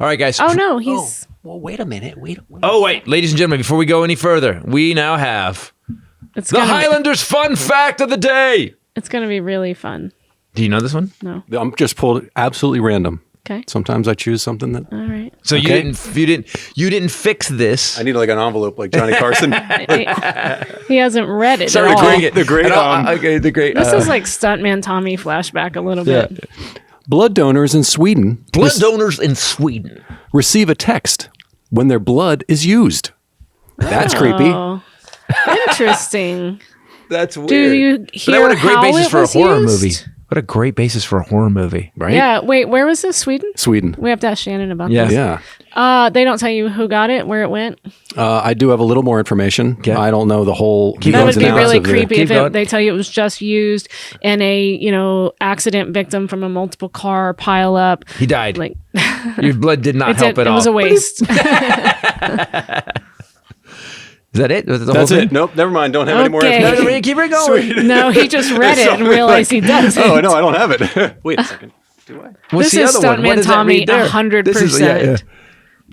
All right, guys. Oh, no, he's... Well, wait a minute. Oh, wait. Ladies and gentlemen, before we go any further, we now have It's the gonna Highlanders Fun Fact of the Day. It's going to be really fun. Do you know this one? No. I'm just pulled absolutely random. Okay. Sometimes I choose something that All right. So Okay. you didn't fix this. I need like an envelope like Johnny Carson. He hasn't read it Sorry, at all. the great. This is like Stuntman Tommy flashback a little bit. Blood donors in Sweden blood donors in Sweden. receive a text when their blood is used. That's creepy. Oh, interesting. That's weird. Do you hear what a great how basis it for a was horror used? movie. What a great basis for a horror movie. Right? Yeah. Wait, where was this? Sweden? Sweden. We have to ask Shannon about Yeah. this. Yeah. They don't tell you who got it, where it went. I do have a little more information. Okay. I don't know the whole. That ins would and be outs really of the- creepy Keep if going. they tell you it was just used and a accident victim from a multiple car pile up. He died. Like Your blood did not help at it all. was a waste. Is that it? Was the That's whole it. thing? Nope. Never mind. Don't have any more Okay. No, information. no, keep it going. No, he just read it and realized he doesn't. Oh no, I don't have it. Wait a second. Do I? What's This the is other one? What Stuntman does that Tommy read there? 100%. This is, yeah.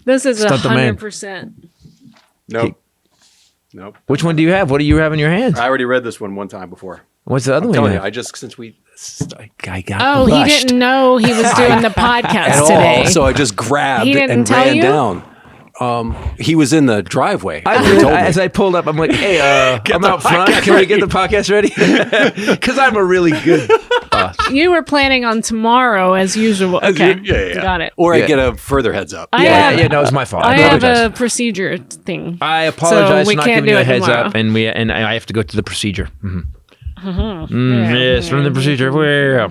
This is Stunt the man. 100%. Nope. Nope. Which one do you have? What do you have in your hands? I already read this one time before. What's the other I'm one? telling you you, have? I just since we I got Oh, rushed. he didn't know he was doing the podcast at today. all, so I just grabbed He didn't and tell ran you? down. He was in the driveway. He told me. As I pulled up, I'm like, hey, I'm out front. Can we get the podcast ready? Because I'm a really good boss. You were planning on tomorrow as usual. Okay. Yeah. Got it. Or Yeah. I get a further heads up. I Yeah, have, no, it's my fault. I I have apologize. a procedure thing. I apologize So we for not can't giving you do a it heads tomorrow. up, and I have to go to the procedure. Yeah. Yes, from the procedure. Well,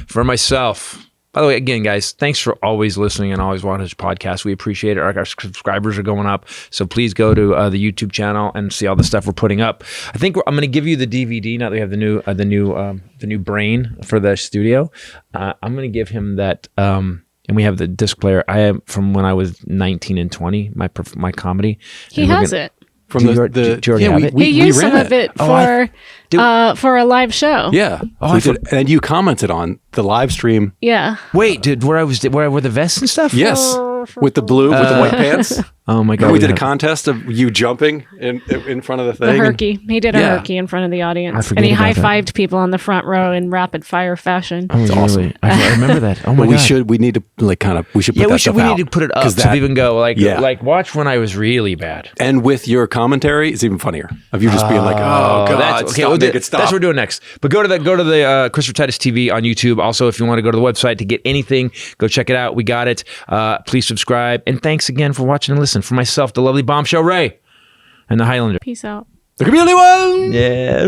for myself. By the way, again, guys, thanks for always listening and always watching this podcast. We appreciate it. Our subscribers are going up, so please go to the YouTube channel and see all the stuff we're putting up. I think I'm going to give you the DVD now that we have the new brain for the studio. I'm going to give him that. And we have the disc player. I have from when I was 19 and 20. My comedy. He And we're has gonna- it. From Do you already have it? He used some ran of it Oh, for a live show. Yeah. Oh, We did, and you commented on the live stream. Yeah. Wait, dude, where I wore the vest and stuff? Yes. With the blue, with the white pants. Oh my god. we did a have- contest of you jumping in front of the The thing. herky. He did a Yeah. herky in front of the I audience. forget And he about that. high-fived people on the front row in rapid fire fashion. Oh, really? I remember that. Oh my But god. we need to we should put Yeah, that we stuff should. We out. need to put it up 'Cause so that- people can go Yeah. like watch when I was really bad. And with your commentary, it's even funnier. Of you just being like, oh god, That's okay. stop, We'll do- make it stop. That's what we're doing next. But go to the Christopher Titus TV on YouTube. Also, if you want to go to the website to get anything, go check it out. We got it. Please subscribe. And thanks again for watching and listening. For myself, the lovely Bombshell Ray, and the Highlander. Peace out. The community one. Yeah.